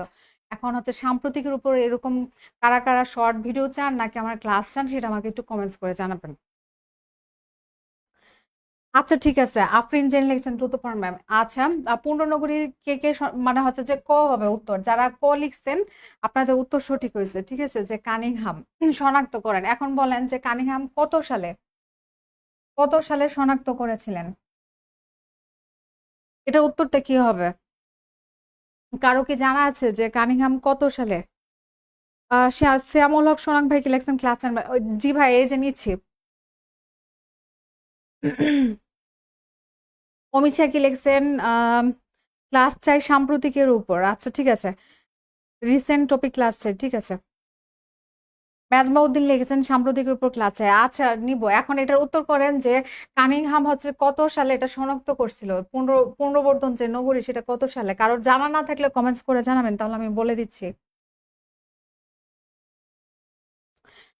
এখন হচ্ছে সাম্প্রতিকের উপরে এরকম কারা কারা শর্ট ভিডিও চান নাকি আমার ক্লাস চান, সেটা আমাকে একটু কমেন্টস করে জানাবেন। আচ্ছা, ঠিক আছে। আফরিন জেন লিখছেন দ্রুত পড়েন ম্যাম। আচ্ছা, পূর্ণনগরী কে কে মানে হচ্ছে যে ক হবে উত্তর, যারা ক লিখছেন আপনাদের উত্তর সঠিক হয়েছে। ঠিক আছে, যে কানিংহাম শনাক্ত করেন। এখন বলেন যে কানিংহাম কত সালে শনাক্ত করেছিলেন? এটার উত্তরটা কি হবে? কারো কি জানা আছে যে কানিংহাম কত সালে? শ্যামল হক সোনাক ভাই কি লিখছেন ক্লাস নেন? জি ভাই, এই যে নিচ্ছি। অমিত শাহ কি লিখছেন, ক্লাস চাই সাম্প্রতিকের উপর। আচ্ছা, ঠিক আছে, রিসেন্ট টপিক ক্লাস চাই, ঠিক আছে। মেজবাউদ্দিন লিখেছেন সাম্প্রতিকের উপর ক্লাস চাই। আচ্ছা, নিব। এখন এটার উত্তর করেন যে কানিংহাম হচ্ছে কত সালে এটা শনাক্ত করছিল, পুনর্বর্ধন যে নগরী, সেটা কত সালে? কারোর জানা না থাকলে কমেন্টস করে জানাবেন, তাহলে আমি বলে দিচ্ছি।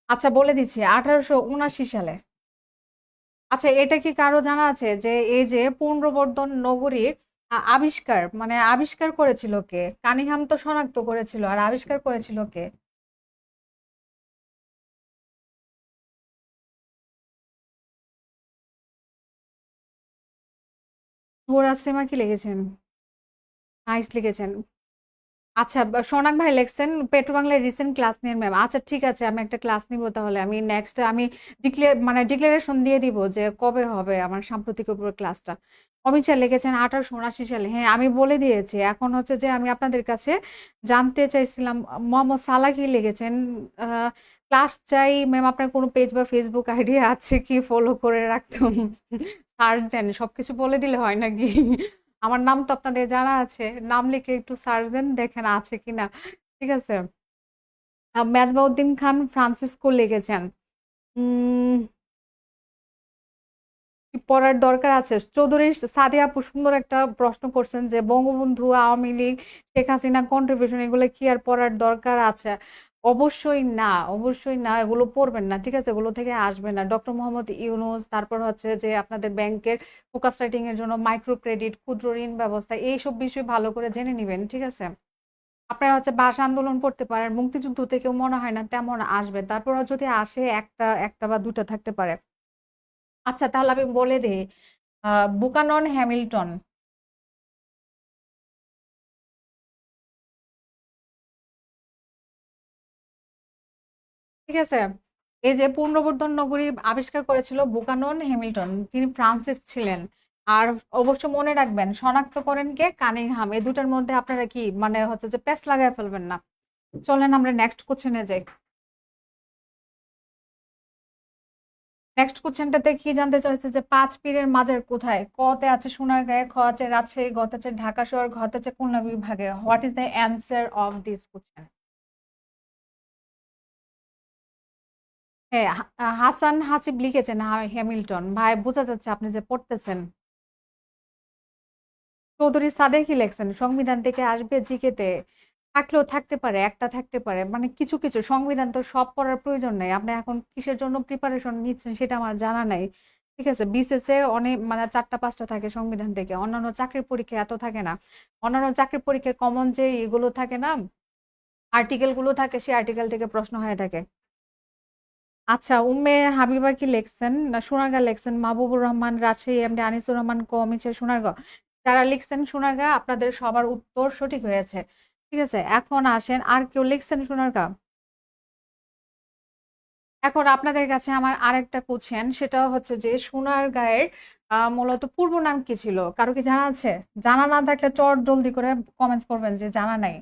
আচ্ছা, বলে দিচ্ছি, 1879 সালে। আচ্ছা, এটা কি কারো জানা আছে যে এই যে পুনর্বর্ধন নগরীর আবিষ্কার, মানে আবিষ্কার করেছিল কে? কানিংহাম তো শনাক্ত করেছিল, আর আবিষ্কার করেছিল কে? নূর আসিমা কি লিখেছেন? নাইস লিখেছেন। আচ্ছা, সোনাক ভাই লেখছেন পেট্রো বাংলার রিসেন্ট ক্লাস নিয়ে ম্যাম। আচ্ছা, ঠিক আছে, আমি একটা ক্লাস নিব তাহলে। আমি নেক্সট আমি ডিক্লারেশন দিয়ে দিব যে কবে হবে আমার সাম্প্রতিক উপর ক্লাসটা। অমিত স্যার লিখেছেন 1879 সালে। হ্যাঁ, আমি বলে দিয়েছি। এখন হচ্ছে যে আমি আপনাদের কাছে জানতে চাইছিলাম, মোহাম্মদ সালাহ কি লিখেছেন, ক্লাস চাই ম্যাম, আপনার কোনো পেজ বা ফেসবুক আইডি আছে কি ফলো করে রাখতাম? সার্চ দেন, সবকিছু বলে দিলে হয় নাকি? আমার নাম তো আপনাদের জানা আছে, নাম লিখে একটু সার্চ দেন, দেখেন আছে কিনা। ঠিক আছে। মেজবাউদ্দিন খান ফ্রান্সিসকো লিখেছেন। উম কি পড়ার দরকার আছে? চৌধুরী সাদিয়া আপু সুন্দর একটা প্রশ্ন করছেন যে বঙ্গবন্ধু, আওয়ামী লীগ, শেখ হাসিনা কন্ট্রিবিউশন, এগুলো কি আর পড়ার দরকার আছে? অবশ্যই না, অবশ্যই না, এগুলো পড়বেন না, ঠিক আছে? এগুলো থেকে আসবে না। ডক্টর মোহাম্মদ ইউনূস, তারপর হচ্ছে যে আপনাদের ব্যাংকের ফোকাস রাইটিং এর জন্য মাইক্রো ক্রেডিট, ক্ষুদ্র ঋণ ব্যবস্থা, এইসব বিষয় ভালো করে জেনে নিবেন, ঠিক আছে? আপনারা হচ্ছে ভাষা আন্দোলন করতে পারেন, মুক্তিযুদ্ধ থেকেও মনে হয় না তেমন আসবে। তারপর যদি আসে একটা একটা বা দুটা থাকতে পারে। আচ্ছা, তাহলে আমি বলে দিই, বুকানন হ্যামিল্টন, ঠিক আছে? এই যে পূর্ণবর্ধন নগরী আবিষ্কার করেছিল বুকানন হ্যামিল্টন, তিনি ফ্রান্সিস ছিলেন। আর অবশ্য মনে রাখবেন, শনাক্ত করেন কে? কানিংহাম। এই দুটার মধ্যে আপনারা কি মানে হচ্ছে যে প্যাচ লাগায় ফেলবেন না। চলেন আমরা নেক্সট কোশ্চেনে যাই। নেক্সট কোশ্চেনটাতে কি জানতে চাইছে যে পাঁচ পীরের মাজার কোথায়? ক তে আছে সোনারগাঁয়ে, খ আছে রাজশাহী, গ তে আছে ঢাকা শহর, ঘ তে আছে খুলনা বিভাগে। What is the answer of this question? হ্যাঁ, হাসান হাসিব লিখেছেন হ্যামিল্টন। ভাই বোঝা যাচ্ছে আপনি যে পড়তেছেন। চৌধুরী সাদেকই লেখছেন সংবিধান থেকে আসবে জিকেতে, থাকলেও থাকতে পারে, একটা থাকতে পারে, মানে কিছু কিছু সংবিধান তো সব পড়ার প্রয়োজন নেই। আপনি এখন কিসের জন্য প্রিপারেশন নিচ্ছেন সেটা আমার জানা নাই, ঠিক আছে? বিসিএস অনেক মানে চারটা পাঁচটা থাকে সংবিধান থেকে, অন্যান্য চাকরির পরীক্ষা এত থাকে না। অন্যান্য চাকরির পরীক্ষায় কমন যে এগুলো থাকে না, আর্টিকেল গুলো থাকে, সেই আর্টিকেল থেকে প্রশ্ন হয়ে থাকে। আচ্ছা, উম্মে হাবিবা কি লিখছেন না সোনারগাঁ লিখছেন? মাহবুবুর রহমান, রাজশাহী, এমডি আনিসুর রহমান, মিছে সোনারগাঁ। যারা লিখছেন সোনারগাঁ, আপনাদের সবার উত্তর সঠিক হয়েছে, ঠিক আছে? এখন আসেন, আর কেউ লিখছেন সোনারগাঁ? এখন আপনাদের কাছে আমার আরেকটা কোশ্চেন, সেটা হচ্ছে যে সোনারগাঁয়ের মূলত পূর্ব নাম কি ছিল? কারো কি জানা আছে? জানা না থাকলে চট জলদি করে কমেন্টস করবেন যে জানা নাই।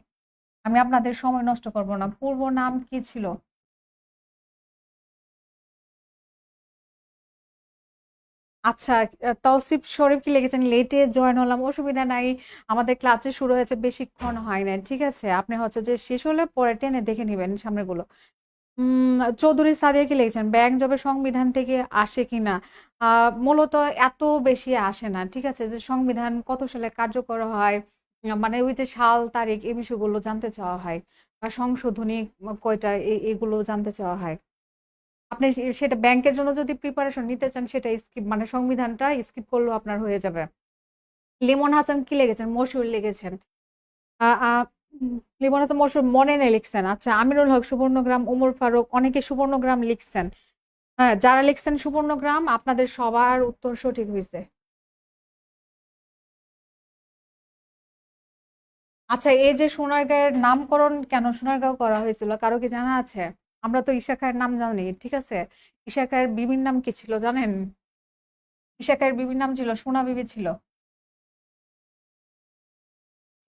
আমি আপনাদের সময় নষ্ট করব না। পূর্ব নাম কি ছিল? আচ্ছা, তৌসিফ শরীফ কি লিখেছেন লেটে জয়েন হলাম, অসুবিধা নাই, আমাদের ক্লাসে শুরু হয়েছে, বেশিক্ষণ হয় না, ঠিক আছে? আপনি হচ্ছে যে শেষ হলে পরে টেনে দেখে নেবেন সামনেগুলো। চৌধুরী সাদিয়া কি লিখেছেন ব্যাংক জবে সংবিধান থেকে আসে কিনা? মূলত এত বেশি আসে না, ঠিক আছে? যে সংবিধান কত সালে কার্যকর হয়, মানে ওই যে সাল তারিখ এই বিষয়গুলো জানতে চাওয়া হয়, বা সংশোধনী কয়টা, এগুলো জানতে চাওয়া হয়। আপনি সেটা ব্যাংকের জন্য যদি প্রিপারেশন নিতে চান, সেটা স্কিপ মানে সংবিধানটা স্কিপ করলেও আপনার হয়ে যাবে। লিমন হাসান কি লিখেছেন? মশহুর লিখেছেন। আ আ লিমন হাসান মশহুর মনে নেই লিখছেন। আচ্ছা, আমিনুল হক সুবর্ণগ্রাম, ওমর ফারুক, অনেকে সুবর্ণগ্রাম লিখছেন। হ্যাঁ, যারা লিখছেন সুবর্ণগ্রাম, আপনাদের সবার উত্তর সঠিক হয়েছে। আচ্ছা, এই যে সোনারগাঁয়ের নামকরণ কেন সোনারগাঁও করা হয়েছিল, কারো কি জানা আছে? আমরা তো ঈশা খায়ের নাম জানি, ঠিক আছে? ঈশা খায়ের বিবির নাম কি ছিল জানেন? ঈশা খায়ের বিবির নাম ছিল সোনা বিবি ছিল।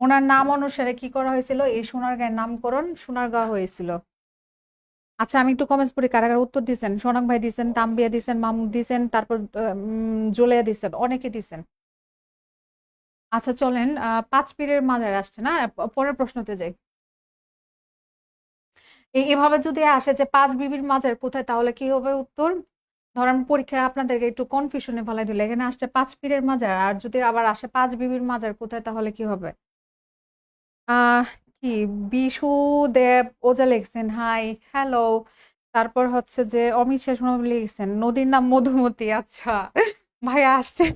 ওনার নাম অনুসারে কি করা হয়েছিল, এই সোনারগাঁয়ের নামকরণ সোনারগাঁও হয়েছিল। আচ্ছা, আমি একটু কমেন্টস পড়ি কারা কারা উত্তর দিচ্ছেন। সোনাক ভাই দিচ্ছেন, তাম্বিয়া দিচ্ছেন, মামুদ দিচ্ছেন, তারপর জুলেয়া দিচ্ছেন, অনেকে দিচ্ছেন। আচ্ছা, চলেন পাঁচ পীরের মাজার আসছে না, পরের প্রশ্নতে যাই। এভাবে যদি আসে যে পাঁচ বিবির মাজার কোথায়, তাহলে কি হবে উত্তর? ধরেন পরীক্ষায় আপনাদেরকে একটু কনফিউশনে ফেলাই দিল, এখানে আসছে পাঁচ পীরের মাজার, আর যদি আবার আসে পাঁচ বিবির মাজার কোথায়, তাহলে কি হবে? আহ কি, বিশু দেব ওজা লিখছেন হাই, হ্যালো। তারপর হচ্ছে যে অমিত শেষ লিখছেন নদীর নাম মধুমতি। আচ্ছা, ভাই আসছেন।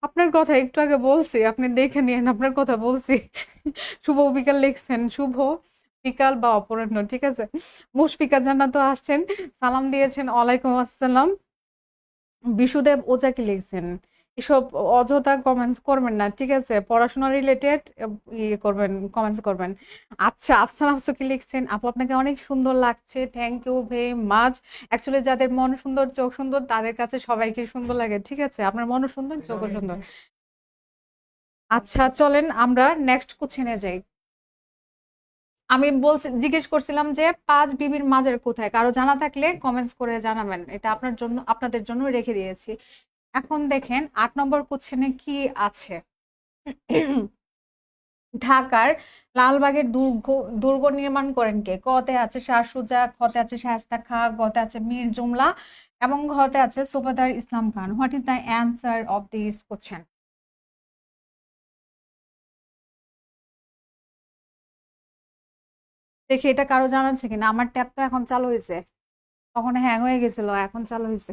আপনার কথা একটু আগে বলছি, আপনি দেখে নিন, আপনার কথা বলছি। শুভ বিকাল লিখছেন, শুভ বিকাল বা অপরাহ্ন, ঠিক আছে? মুশফিকা জান্নাত তো আসছেন, সালাম দিয়েছেন, ওয়ালাইকুম আসসালাম। বিশুদেব ওজা কি লিখছেন? এসব অযথা কমেন্টস করবেন না, ঠিক আছে? পড়াশোনা রিলেটেড ইয়ে করবেন, কমেন্টস করবেন। আচ্ছা, আফসান আফসু কি লিখছেন? আপু আপনাকে অনেক সুন্দর লাগছে, thank you very much. Actually যাদের মন সুন্দর চোখ সুন্দর তাদের কাছে সবাইকে সুন্দর লাগে, ঠিক আছে? আপনার মনও সুন্দর, চোখও সুন্দর। আচ্ছা, চলেন আমরা নেক্সট কোশ্চেনে যাই। আমি বলছি, জিজ্ঞেস করছিলাম যে পাঁচ বিবির মাঝের কোথায়, কারো জানা থাকলে কমেন্টস করে জানাবেন, এটা আপনার জন্য, আপনাদের জন্য রেখে দিয়েছি। এখন দেখেন ৮ নম্বর কোশ্চেনে কি আছে। ঢাকার লালবাগের দুর্গ দুর্গ নির্মাণ করেন কে? ক তে আছে শাহ সুজা, খ তে আছে শায়েস্তা খাঁ, গ তে আছে মীর জুমলা, এবং ঘ তে আছে Subedar Islam Khan. What is the answer of this question? দেখি এটা কারো জানা আছে কিনা। আমার ট্যাব তো এখন চালু হয়েছে, তখন হ্যাং হয়ে গেছিল, এখন চালু হয়েছে।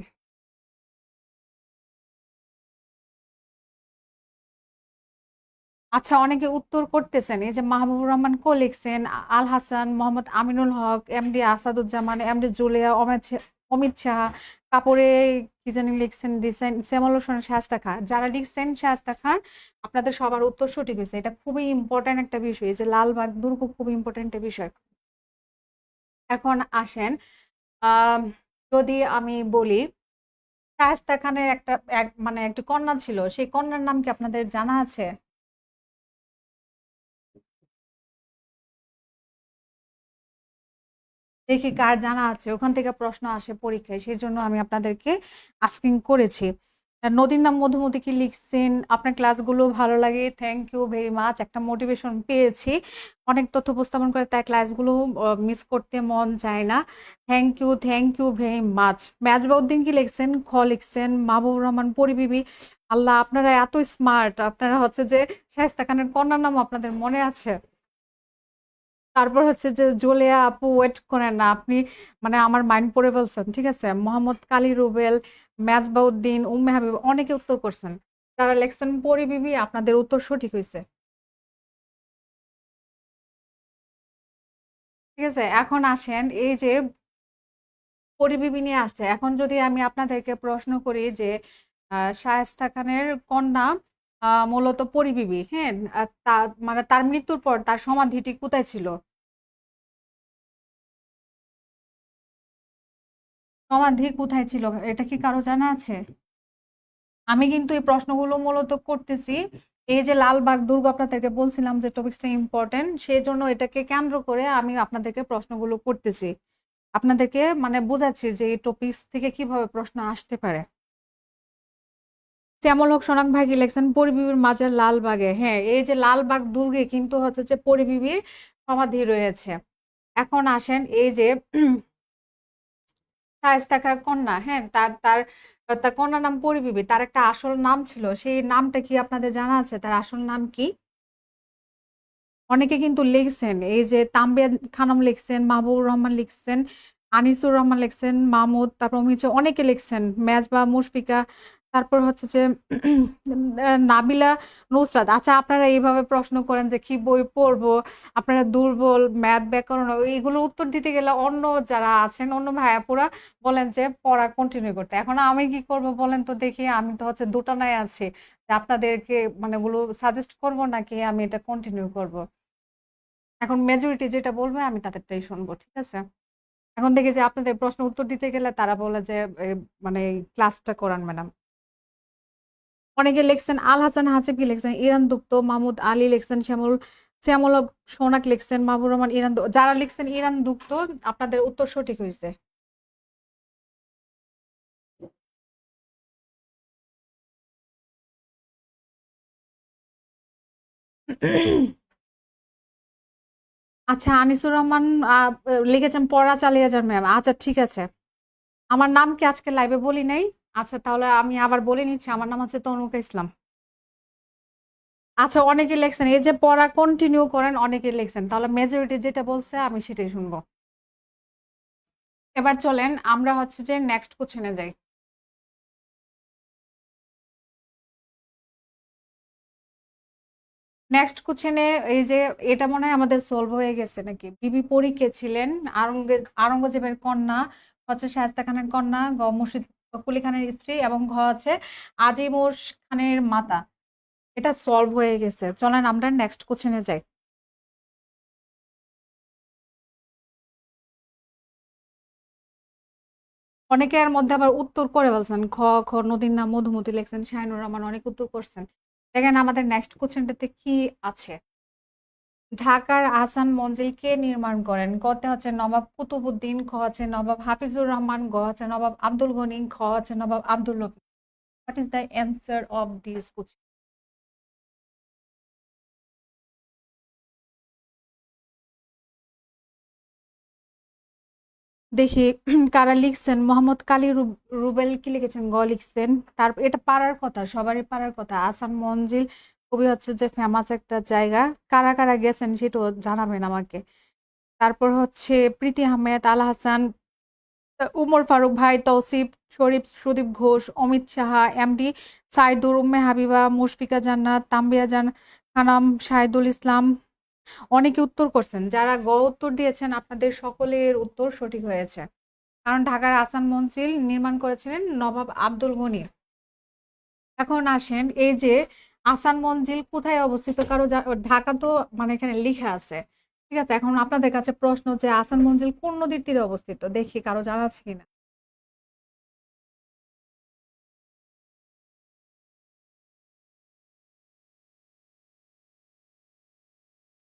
আচ্ছা, অনেকে উত্তর করতেছেন। এই যে মাহবুবুর রহমান ক লিখছেন, Al Hasan, Mohammad Aminul Haque, MD Asaduzzaman, MD Julia, Amit Saha, কাপড়ে কি জানি লিখছেন দিছেন, শ্যামল হোসেন, শায়েস্তা খান। যারা লিখছেন শায়েস্তা খান, আপনাদের সবার উত্তর সঠিক হয়েছে। এটা খুবই ইম্পর্ট্যান্ট একটা বিষয়, এই যে লালবাগ দুর্গ খুব ইম্পর্ট্যান্ট একটা বিষয়। এখন আসেন, আম, যদি আমি বলি শায়েস্তা খানের একটা মানে একটা কন্যা ছিল, সেই কন্যার নাম কি আপনাদের জানা আছে? দেখি কার জানা আছে, ওখান থেকে প্রশ্ন আসে পরীক্ষায়, সেই জন্য আমি আপনাদেরকে আস্কিং করেছি। আর নদীর নাম মধুমতি কি লিখছেন, আপনার ক্লাসগুলো ভালো লাগে, থ্যাংক ইউ ভেরি মাচ, একটা মোটিভেশন পেয়েছি। অনেক তথ্য উপস্থাপন করে তাই ক্লাসগুলো মিস করতে মন চায় না। Thank you very much. Mejbauddin কি লিখছেন, খ লিখছেন। মাহবুবুর রহমান পরিবিবি। আল্লাহ, আপনারা এত স্মার্ট, আপনারা হচ্ছে যে শায়েস্তা খানের কন্যার নাম আপনাদের মনে আছে। তারপর হচ্ছে যে জুলিয়া আপু, ওয়েট করেন না আপনি, মানে আমার মাইন্ড পড়ে ফেলছেন, ঠিক আছে। মোহাম্মদ কালী রুবেল, মেজবাউদ্দিন, উম্মে হাবিব, অনেকে উত্তর করছেন। যারা লেখছেন পরিবিবি, আপনাদের উত্তর সঠিক হয়েছে। ঠিক আছে, এখন আসেন, এই যে পরিবিবি নিয়ে আসছে, এখন যদি আমি আপনাদেরকে প্রশ্ন করি যে শায়েস্তা খানের কন্যা মূলত পরিবিবি, হ্যাঁ, মানে তার মৃত্যুর পর তার সমাধিটি কোথায় ছিল? সমাধি কোথায় ছিল, এটা কি কারো জানা আছে? আমি কিন্তু এই প্রশ্নগুলো মূলত করতেছি, এই যে লালবাগ দুর্গ আপনাদেরকে বলছিলাম যে টপিকসটা ইম্পর্টেন্ট, সেই জন্য এটাকে কেন্দ্র করে আমি আপনাদেরকে প্রশ্নগুলো করতেছি, আপনাদেরকে মানে বোঝাচ্ছি যে এই টপিকস থেকে কিভাবে প্রশ্ন আসতে পারে। শ্যামল হক সোনাক ভাই কি লিখছেন, পরিবিবির মাজার লালবাগে। হ্যাঁ, এই যে লালবাগ দুর্গে কিন্তু হচ্ছে যে পরিবিবির সমাধি রয়েছে। এখন আসেন, এই যে শায়েস্তা খাঁর কন্যা, হ্যাঁ, তার তার তার কন্যার নাম পরিবিবি, তার একটা আসল নাম ছিল, সেই নামটা কি আপনাদের জানা আছে, তার আসল নাম কি? অনেকে কিন্তু লিখছেন, এই যে তানভীর খানম লিখছেন, মাহবুবুর রহমান লিখছেন, আনিসুর রহমান লিখছেন, মাহমুদ, তারপর মির্জা, অনেকে লিখছেন, মেজবা, মুশফিকা, তারপর হচ্ছে যে নাবিলা, নুসরাত। আচ্ছা, আপনারা এইভাবে প্রশ্ন করেন যে কি বই পড়বো, আপনারা দুর্বল, ম্যাথ, ব্যাকরণ, এইগুলো উত্তর দিতে গেলে অন্য যারা আছেন, অন্য ভাইয়াপুরা বলেন যে পড়া কন্টিনিউ করতে। এখন আমি কি করব বলেন তো দেখি, আমি তো হচ্ছে দুটানায় আছি, যে আপনাদেরকে মানে ওগুলো সাজেস্ট করব নাকি আমি এটা কন্টিনিউ করব। এখন মেজরিটি যেটা বলবে আমি তাদেরটাই শুনবো, ঠিক আছে। এখন দেখি যে আপনাদের প্রশ্ন উত্তর দিতে গেলে তারা বলে যে মানে ক্লাসটা করান ম্যাডাম। অনেকে লিখছেন, আল হাসান হাসিব কি লিখছেন, ইরান দুক্ত, মাহমুদ আলী লিখছেন, শ্যামল হক সোনাক লিখছেন, মাহবুর রহমান ইরান যারা লিখছেন ইরান দুক্ত, আপনাদের উত্তর সঠিক হয়েছে। আচ্ছা, আনিসুর রহমান লিখেছেন পড়া চালিয়ে যান ম্যাম। আচ্ছা, ঠিক আছে। আমার নাম কি আজকে লাইভে বলি নাই? আচ্ছা, তাহলে আমি আবার বলে নিচ্ছি, আমার নাম হচ্ছে তনুকা ইসলাম। আচ্ছা, অনেকে লেখছেন, এই যে পড়া কন্টিনিউ করেন, অনেকে লেখছেন, তাহলে মেজরিটি যেটা বলছে আমি সেটাই শুনবো। এবার চলেন আমরা হচ্ছে যে নেক্সট কোশ্চেনে যাই। নেক্সট কোশ্চেনে, এই যে এটা মনে হয় আমাদের সলভ হয়ে গেছে নাকি। বিবি পরী কে ছিলেন? আওরঙ্গজেবের কন্যা, হচ্ছে শায়েস্তা খানের কন্যা, গ মুর্শিদ কুলি খানের স্ত্রী, এবং ঘ হচ্ছে আজিমুর খানের মাতা। এটা সলভ হয়ে গেছে, চলেন আমরা নেক্সট কোশ্চেনে যাই। অনেকের মধ্যে আবার উত্তর করে বলছেন, খ খ নদীর নাম মধুমতি লেখছেন, শাহিনুর রহমান অনেক উত্তর করছেন। দেখেন আমাদের নেক্সট কোশ্চেনটাতে কি আছে। ঢাকার আহসান মঞ্জিল কে নির্মাণ করেন? কতে হচ্ছে নবাব কুতুবুদ্দিন, খ হচ্ছে নবাব হাফিজুর রহমান, গ হচ্ছে নবাব আব্দুল গনি, খ হচ্ছে Nawab Abdul Latif. What is the answer of this question? দেখি কারা লিখছেন। মোহাম্মদ কালী রুবেল কি লিখেছেন, গ লিখছেন। তার এটা পারার কথা, সবারই পারার কথা। আহসান মঞ্জিল খুবই হচ্ছে যে ফেমাস একটা জায়গা, কারা কারা গেছেন সেটাও জানাবেন আমাকে। তারপর হচ্ছে প্রীতি আহমেদ, আল হাসান, উমর ফারুক ভাই, তৌসিফ শরীফ, সুদীপ ঘোষ, অমিত সাহা, এমডি সাইদুর, উম্মে হাবিবা, মুশফিকা জান্নাত, তানভীর খানম, শাহিদুল ইসলাম। অনেকে উত্তর করছেন। যারা উত্তর দিয়েছেন আপনাদের সকলের উত্তর সঠিক হয়েছে। কারণ ঢাকার আহসান মঞ্জিল নির্মাণ করেছিলেন নবাব আব্দুল গনি। এখন আসেন, এই যে আহসান মঞ্জিল কোথায় অবস্থিত, কারো ঢাকা তো মানে এখানে লিখা আছে, ঠিক আছে। এখন আপনাদের কাছে প্রশ্ন যে আহসান মঞ্জিল কোন নদীর তীরে অবস্থিত, দেখি কারো জানা আছে কিনা।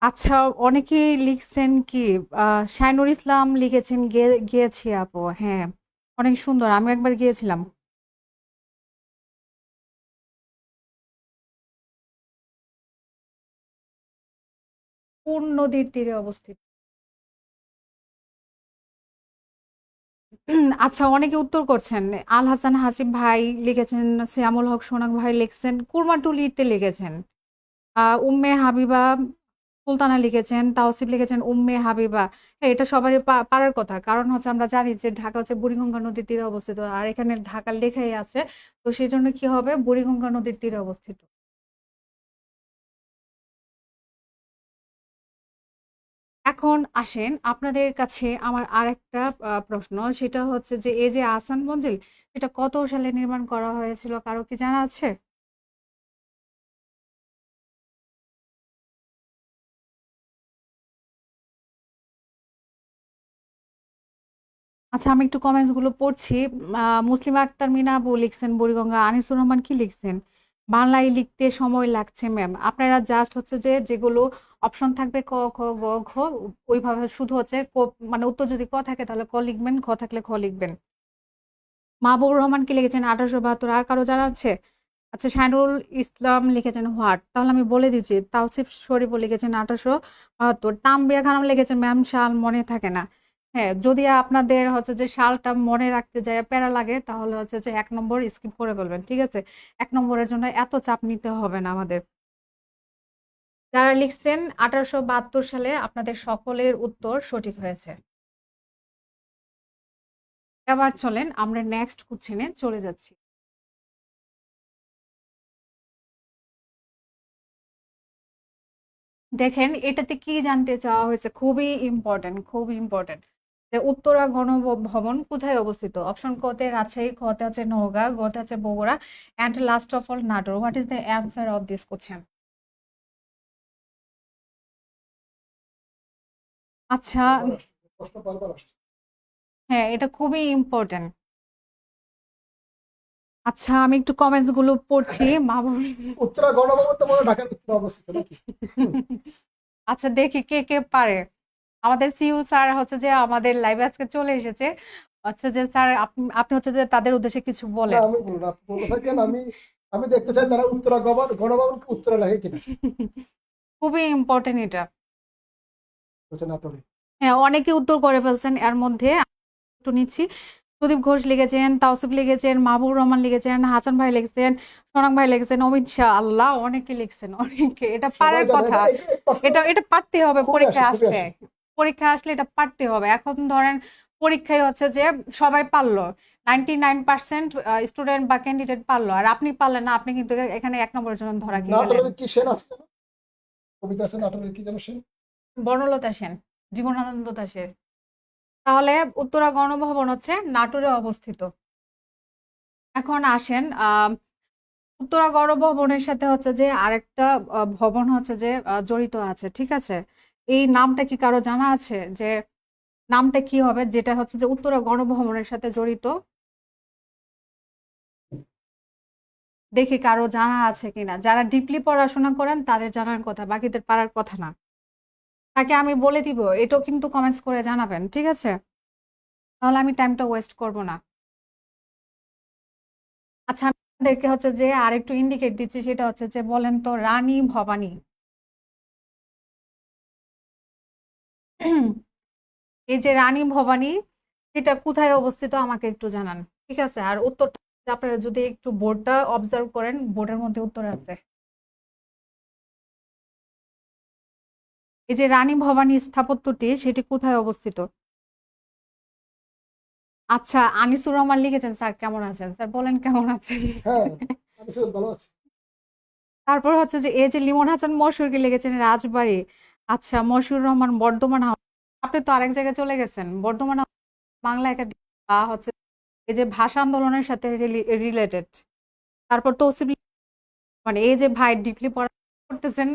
আচ্ছা, অনেকেই লিখছেন কি, শাইনুর ইসলাম লিখেছেন গিয়েছি আপু, হ্যাঁ, অনেক সুন্দর, আমি একবার গিয়েছিলাম। কোন নদীর তীরে অবস্থিত? আচ্ছা, অনেকে উত্তর করছেন। আল হাসান হাসিব ভাই লিখেছেন, সিয়ামুল হক সোনাক ভাই লিখছেন কুরমাটুলিতে লিখেছেন। উম্মে হাবিবা সুলতানা লিখেছেন, তাওসিফ লিখেছেন উম্মে হাবিবা। হ্যাঁ, এটা সবারই পারার কথা, কারণ হচ্ছে আমরা জানি যে ঢাকা হচ্ছে বুড়িগঙ্গা নদীর তীরে অবস্থিত, আর এখানে ঢাকা লেখাই আছে। তো সেই জন্য কি হবে, বুড়িগঙ্গা নদীর তীরে অবস্থিত। এখন আসেন, আপনাদের কাছে আমার আরেকটা প্রশ্ন, সেটা হচ্ছে যে এই যে আহসান মঞ্জিল, এটা কত সালে নির্মাণ করা হয়েছিল, কারো কি জানা আছে? আচ্ছা, আমি একটু কমেন্টস গুলো পড়ছি। মুসলিমা আক্তার মিনা আপু লিখছেন বুড়িগঙ্গা। আনিসুর রহমান কি লিখছেন, বাংলায় লিখতে সময় লাগছে ম্যাম। আপনারা জাস্ট হচ্ছে যে যেগুলো অপশন থাকবে ক খ গ ঘ, ওইভাবে শুধু হচ্ছে মানে উত্তর যদি ক থাকে তাহলে ক লিখবেন, খ থাকলে খ লিখবেন। মাহবুবুর রহমান কি লিখেছেন 1872, আর কারো জানা আছে? আচ্ছা, শাহরুল ইসলাম লিখেছেন হোয়াট, তাহলে আমি বলে দিচ্ছি। তাওসিফ শরীফও লিখেছেন 1872। তানবিয়া খানম লিখেছেন ম্যাম সাল মনে থাকে না। হ্যাঁ, যদি আপনাদের হচ্ছে যে সালটা মনে রাখতে যায় প্যারা লাগে, তাহলে হচ্ছে যে 1 নম্বর স্কিপ করে বলবেন, ঠিক আছে। 1 নম্বরের জন্য এত চাপ নিতে হবে না আমাদের। যারা লিখছেন 1872 সালে, আপনাদের সকলের উত্তর সঠিক হয়েছে। এবার চলেন আমরা নেক্সট কোশ্চেনে চলে যাচ্ছি। দেখেন, এটাতে কি জানতে চাওয়া হয়েছে, খুবই ইম্পর্টেন্ট, খুব ইম্পর্টেন্ট। যে উত্তরা গণভবন কোথায় অবস্থিত? অপশন ক তে রাজশাহী, খ তে আছে নওগাঁ, গ তে আছে Bogura, and last of all Natore. What is the answer of this question? আচ্ছা, হ্যাঁ, এটা খুবই ইম্পর্টেন্ট। আচ্ছা, আমি একটু কমেন্টস গুলো পড়ছি। মামুন, উত্তরা গণভবন তো মনে হয় ঢাকার উত্তরে অবস্থিত নাকি? আচ্ছা, দেখি কে কে পারে। আমাদের সিইও স্যার হচ্ছে যে আমাদের লাইভে আজকে চলে এসেছে, হচ্ছে যে স্যার আপনি আপনি হচ্ছে যে তাদের উদ্দেশ্যে কিছু না, বলেন। আমি বলবো না, আপনি বলতে থাকেন। আমি দেখতে চাই তারা উত্তরা গণভবনকে উত্তরা লেখে কিনা। খুবই ইম্পর্টেন্ট এটা। হচ্ছে নাটোরে। হ্যাঁ, অনেকে উত্তর করে ফেলছেন এর মধ্যে, আমি একটু নিচ্ছি। সুদীপ ঘোষ লিখেছেন, তাওসিফ লিখেছেন, মাহবুবুর রহমান লিখেছেন, হাসান ভাই লিখেছেন, সোনাং ভাই লিখেছেন, অমিত শাহ। আল্লাহ, অনেকে লিখছেন, অনেকে। এটা সবাই পারার জানে কথা। এটা, এই প্রশ্ন এটা এটা পারতে হবে খুবই আসে, পরীক্ষায় খুবই আসলে। আসে। পরীক্ষায় আসলে এটা পারতে হবে। এখন ধরেন পরীক্ষায় হচ্ছে যে সবাই পারলো, 99% স্টুডেন্ট বা ক্যান্ডিডেট পারলো, আর আপনি পারলেন না, আপনি কিন্তু এখানে 1 নম্বরের জন্য ধরা খেয়ে গেলেন। নাটোরের কি সেন আছে না? কবিতা আছে নাটোরের কি যেন সেন? বনলতা সেন, জীবনানন্দ দাশের। তাহলে উত্তরা গণভবন হচ্ছে নাটোরে অবস্থিত। এখন আসেন, উত্তরা গণভবনের সাথে হচ্ছে যে আরেকটা ভবন হচ্ছে যে জড়িত আছে, ঠিক আছে। এই নামটা কি কারো জানা আছে, যে নামটা কি হবে যেটা হচ্ছে যে উত্তরা গণভবনের সাথে জড়িত? দেখি কারো জানা আছে কিনা। যারা ডিপলি পড়াশোনা করেন তাদের জানার কথা, বাকিদের পারার কথা না। তাকে আমি বলে দিব, এটাও কিন্তু কমেন্টস করে জানাবেন, ঠিক আছে। তাহলে আমি টাইমটা ওয়েস্ট করব না। আচ্ছা, আমি আপনাদেরকে হচ্ছে যে আরেকটু ইন্ডিকেট দিচ্ছি, সেটা হচ্ছে যে বলেন তো রানী ভবানী, এই যে রানী ভবানী, এটা কোথায় অবস্থিত আমাকে একটু জানান, ঠিক আছে। আর উত্তরটা আপনারা যদি একটু বোর্ডটা অবজার্ভ করেন, বোর্ডের মধ্যে উত্তর আছে। এই যে রানী ভবানী স্থাপত্যটি সেটি কোথায় অবস্থিত? আচ্ছা, আনিসুর রহমান লিখেছেন স্যার কেমন আছেন? স্যার বলেন কেমন আছেন? হ্যাঁ, আমি স্যার ভালো আছি। তারপর হচ্ছে যে এই যে লিমন হাসান মশহুর কি লিখেছেন রাজবাড়ী। আচ্ছা, মশিউর রহমান বর্ধমান আপনি তো আরেক জায়গায় চলে গেছেন। বর্ধমান বাংলা একাডেমি বা হচ্ছে এই যে ভাষা আন্দোলনের সাথে রিলেটেড। তারপর তৌসিফ মানে এই যে ভাই ডিপলি পড়া করতেছেন,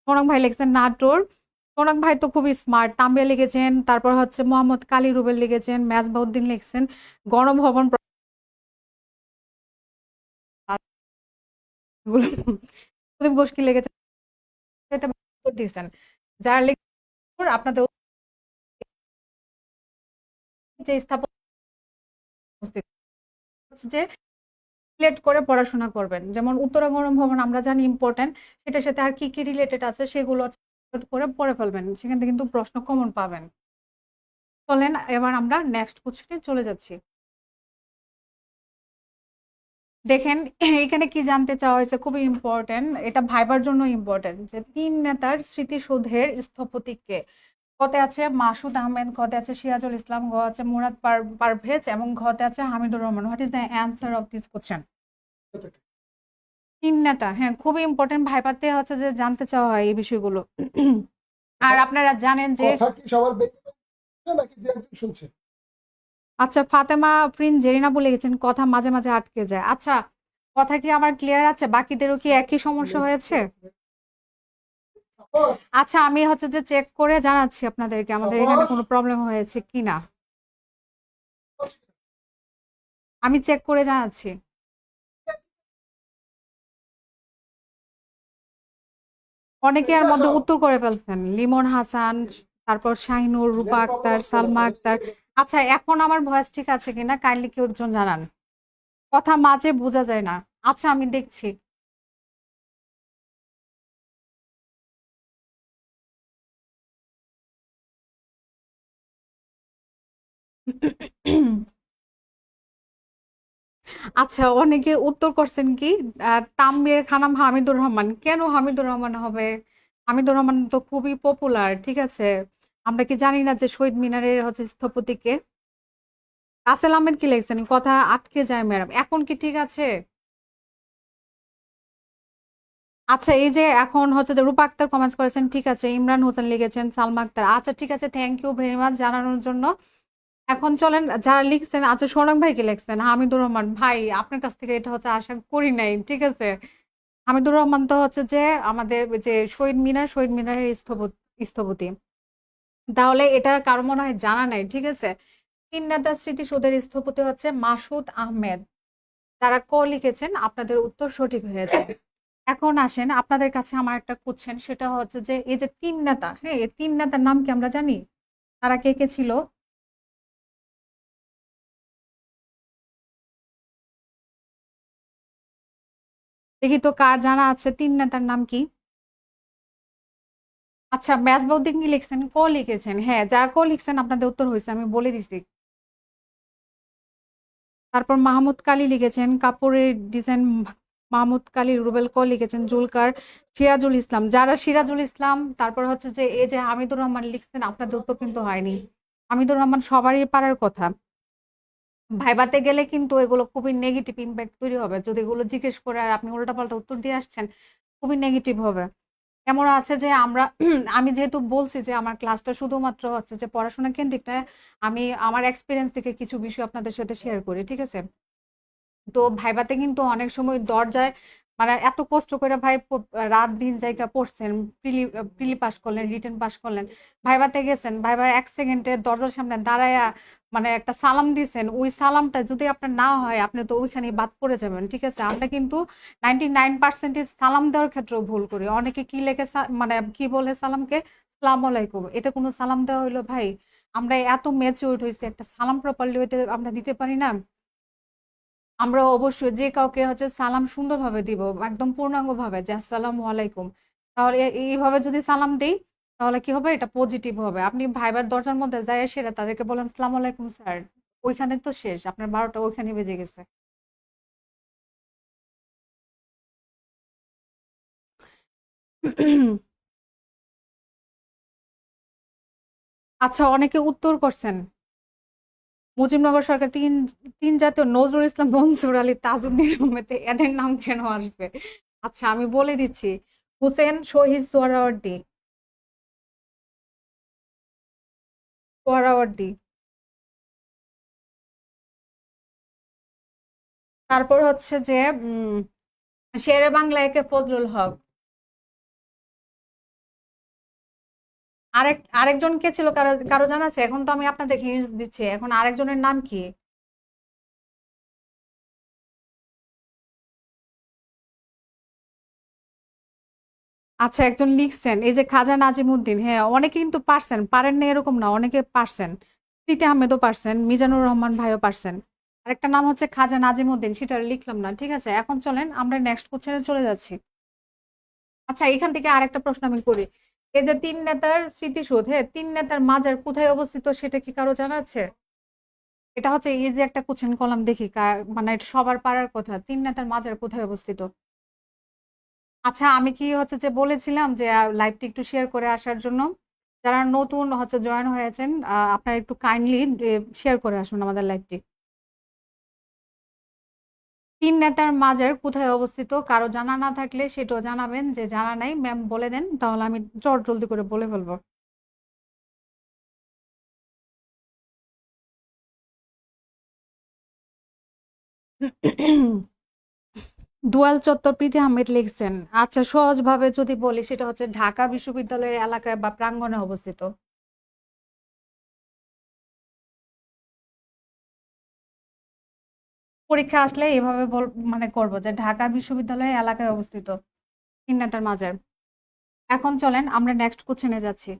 সোনাক ভাই লিখেছেন নাটোর। সোনাক ভাই তো খুবই স্মার্ট, তাম্বিয়া লিখেছেন। তারপর হচ্ছে মোহাম্মদ কালী রুবেল লিখেছেন, মেজবাউদ্দিন লিখছেন গণভবন প্রদীপ ঘোষ কি লিখেছেন এতে উত্তর দিয়েছেন। যারা লিখছেন আপনাদের যে স্থাপন হচ্ছে যে রিলেট করে পড়াশোনা করবেন, যেমন উত্তরা গণভবন আমরা জানি ইম্পর্টেন্ট, সেটার সাথে আর কি কি রিলেটেড আছে সেগুলো করে পড়ে ফেলবেন, সেখান থেকে কিন্তু প্রশ্ন কমন পাবেন। চলেন এবার আমরা নেক্সট কোশ্চেনে চলে যাচ্ছি। দেখেন এখানে কি জানতে চাওয়া হয়েছে, খুবই ইম্পর্টেন্ট, এটা ভাইবার জন্য ইম্পর্টেন্ট, যে তিন নেতার স্মৃতিসৌধের স্থপতি কে? কতে আছে মাসুদ আহমেদ, ঘতে আছে সিরাজুল ইসলাম, ঘ আছে মুরাদ পারভেজ এবং ঘতে আছে Hamidur Rahman. What is the answer of this question? তিন নেতা, হ্যাঁ খুবই ইম্পর্টেন্ট, ভাইপাতে হচ্ছে যে জানতে চাওয়া হয় এই বিষয়গুলো। আর আপনারা জানেন যে কথা কি সবার ব্যক্তিগত নাকি দু একজন শুনছে? আচ্ছা, ফাতেমা প্রিন্স জেরিনা বলে গেছেন কথা মাঝে মাঝে আটকে যায়। আচ্ছা, কথা কি আমার ক্লিয়ার আছে? বাকিদেরও কি একই সমস্যা হয়েছে? আচ্ছা, আমি হচ্ছে যে চেক করে জানাচ্ছি আপনাদেরকে আমাদের এখানে কোনো প্রবলেম হয়েছে কিনা। আমি চেক করে জানাচ্ছি। অনেকে এর মধ্যে উত্তর করে ফেলছেন, লিমন হাসান, তারপর শাহিনুর, রূপা আক্তার, সালমা আক্তার। আচ্ছা, এখন আমার ভয়েস ঠিক আছে কিনা কাইন্ডলি কেউ একজন জানান, কথা মাঝে বোঝা যায় না। আচ্ছা, আমি দেখছি। আচ্ছা, অনেকে উত্তর করছেন কি তাম্বির খানাম হামিদুর রহমান। কেন হামিদুর রহমান হবে? হামিদুর রহমান তো খুবই পপুলার, ঠিক আছে। আমরা কি জানি না যে শহীদ মিনারের হচ্ছে স্থপতি কে? রাসেল আহমেদ কি লিখছেন কথা আটকে যায় ম্যাডাম, এখন কি ঠিক আছে? আচ্ছা, এই যে এখন হচ্ছে যে রূপা আক্তার কমেন্টস করেছেন, ঠিক আছে। ইমরান হোসেন লিখেছেন, সালমা আক্তার, আচ্ছা ঠিক আছে, থ্যাংক ইউ ভেরি মাচ জানানোর জন্য। এখন চলেন যারা লিখছেন, আচ্ছা সোনাক ভাই কি লিখছেন হামিদুর রহমান। ভাই আপনার কাছ থেকে এটা হচ্ছে আশা করি নাই, ঠিক আছে। হামিদুর রহমান তো হচ্ছে যে আমাদের যে শহীদ মিনারের স্থপতি। তাহলে এটা কারো মনে হয় জানা নাই, ঠিক আছে। তিন নেতার স্মৃতিসৌধের স্থপতি হচ্ছে মাসুদ আহমেদ। তারা ক লিখেছেন, আপনাদের উত্তর সঠিক হয়েছে। এখন আসেন আপনাদের কাছে আমার একটা কোশ্চেন, সেটা হচ্ছে যে এই যে তিন নেতা, হ্যাঁ এই তিন নেতার নাম কি আমরা জানি? তারা কে কে ছিল? দেখি তো কার জানা আছে তিন নেতার নাম কি? আচ্ছা, মেজবাউদ্দিন কি লিখছেন? ক লিখেছেন, হ্যাঁ যা ক লিখছেন আপনাদের উত্তর হয়েছে, আমি বলে দিছি। তারপর মাহমুদ কালী লিখেছেন কাপড়ের ডিজাইন, মাহমুদ কালী রুবেল ক লিখেছেন জুলকার, সিরাজুল ইসলাম, যারা সিরাজুল ইসলাম। তারপর হচ্ছে যে এই যে হামিদুর রহমান লিখছেন, আপনাদের উত্তর কিন্তু হয়নি। হামিদুর রহমান সবারই পারার কথা। ভাইবাতে গেলে কিন্তু এগুলো খুবই নেগেটিভ ইম্প্যাক্ট তৈরি হবে, যদি এগুলো জিজ্ঞেস করে আর আপনি উল্টাপাল্টা উত্তর দিয়ে আসছেন, খুবই নেগেটিভ হবে। এমন আছে যে আমরা আমি যেহেতু বলছি যে আমার ক্লাসটা শুধুমাত্র হচ্ছে যে পড়াশোনা কেন্দ্রিক নয়, আমি আমার এক্সপিরিয়েন্স থেকে কিছু বিষয় আপনাদের সাথে শেয়ার করি, ঠিক আছে। তো ভাইবাতে কিন্তু অনেক সময় দরজায় মানে এত কষ্ট করে ভাই রাত দিন জায়গা পড়ছেন, প্রিলি প্রিলি পাস করলেন, রিটেন পাস করলেন, ভাইবাতে গেছেন, ভাইবার 1 সেকেন্ডে দরজার সামনে দাঁড়ায়া মানে একটা সালাম দিয়েছেন, ওই সালামটা যদি আপনার না হয় আপনি তো ওইখানে বাদ পড়ে যাবেন, ঠিক আছে। আমরা কিন্তু 99% সালাম দেওয়ার ক্ষেত্রেও ভুল করি। অনেকে কি লেখে মানে কি বলে সালামকে, সালাম আলাইকুম, এটা কোনো সালাম দেওয়া হইলো ভাই? আমরা এত ম্যাচিউরড হয়েছি, একটা সালাম প্রপারলি হইতে আমরা দিতে পারি না। আমরা অবশ্যই যে কাউকে হচ্ছে সালাম সুন্দরভাবে দিব, একদম পূর্ণাঙ্গ ভাবে, যে আসসালামু আলাইকুম। তাহলে এইভাবে যদি সালাম দেই তাহলে কি হবে, এটা পজিটিভ হবে। আপনি ভাইবার দরজার মধ্যে যায় সেটা তাদেরকে বলেন আসসালামু আলাইকুম স্যার, ওইখানে তো শেষ, আপনার 12টা ওইখানে বেজে গেছে। আচ্ছা, অনেকে উত্তর করছেন মুজিবনগর সরকার তিন তিন জাতীয় নজরুল ইসলাম, মনসুর আলী, তাজউদ্দিন আহমেদ, এদের নাম কেন আসবে? আচ্ছা, আমি বলে দিচ্ছি, হুসেন শহীদ সোহরাওয়ার্দী। সোহরাওয়ার্দী। তারপর হচ্ছে যে শেরে বাংলা একে ফজলুল হক। আরেকজন কে ছিল, কারো কারো জানা আছে? এখন তো আমি আপনাদের হিন্টস দিচ্ছি, এখন আরেকজনের নাম কি? আচ্ছা, একজন লিখছেন, এই যে খাজা নাজিমুদ্দিন। হ্যাঁ, অনেকে কিন্তু পারছেন, পারেন না এরকম না, অনেকে পারছেন। প্রীতি আহমেদও পারছেন, মিজানুর রহমান ভাইও পারছেন। আরেকটা নাম হচ্ছে খাজা নাজিমুদ্দিন, সেটা আর লিখলাম না। ঠিক আছে, এখন চলেন আমরা নেক্সট কোশ্চেনে চলে যাচ্ছি। আচ্ছা, এখান থেকে আরেকটা প্রশ্ন আমি করি। এই যে তিন নেতার স্মৃতিসৌধ, হ্যাঁ, তিন নেতার মাজার কোথায় অবস্থিত সেটা কি কারো জানা আছে? এটা হচ্ছে ইজি একটা কোশ্চেন, কলাম দেখি মানে এটা সবার পারার কথা। তিন নেতার মাজার কোথায় অবস্থিত? আচ্ছা, আমি কি হচ্ছে যে বলেছিলাম যে লাইভটি একটু শেয়ার করে আসার জন্য? যারা নতুন হচ্ছে জয়েন হয়েছেন, আপনারা একটু কাইন্ডলি শেয়ার করে আসুন আমাদের লাইভটি। তিন নেতার মাজার কোথায় অবস্থিত কারো জানা না থাকলে সেটাও জানাবেন, যে জানা নাই ম্যাম বলে দেন, তাহলে আমি চট জলদি করে বলে ফেলবো। দুয়াল চত্বর, প্রীতি আহমেদ লিখছেন। আচ্ছা, সহজভাবে যদি বলি, সেটা হচ্ছে ঢাকা বিশ্ববিদ্যালয়ের এলাকায় বা প্রাঙ্গণে অবস্থিত। পরীক্ষা আসলে এভাবে মানে করবো যে ঢাকা বিশ্ববিদ্যালয়ের এলাকায় অবস্থিত তিন নেতার মাজার। এখন চলেন আমরা নেক্সট কোশ্চেনে যাচ্ছি।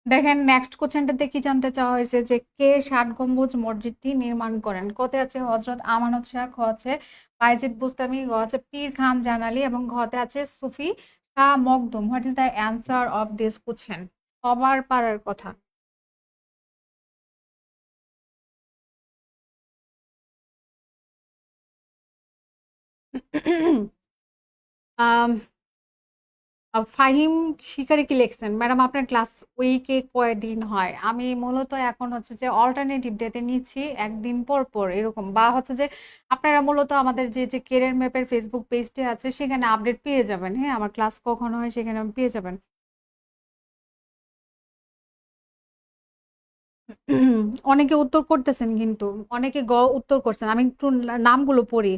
দেখেন, নেক্সট কোশ্চেনটাতে কি জানতে চাওয়া হয়েছে, যে কে ষাট গম্বুজ মসজিদটি নির্মাণ করেন? কতে আছে হজরত আমানত শাহ, খ আছে বায়েজিদ বুস্তামি, গ আছে পীর খান জানালি, এবং ঘতে আছে Sufi Shah Makhdum. What is the answer of this question? সবার পারার কথা। আম, ফাহিম শিকারি কি লিখছেন? ম্যাডাম, আপনার ক্লাস উইকে কয়দিন হয়? আমি মূলত এখন হচ্ছে যে অল্টারনেটিভ ডেতে নিচ্ছি, একদিন পর পর এরকম, বা হচ্ছে যে আপনারা মূলত আমাদের যে কেরিয়ার ম্যাপের ফেসবুক পেজটি আছে সেখানে আপডেট পেয়ে যাবেন। হ্যাঁ, আমার ক্লাস কখন হয় সেখানে পেয়ে যাবেন। অনেকে উত্তর করতেছেন কিন্তু, অনেকে উত্তর করছেন। আমি একটু নামগুলো পড়ি।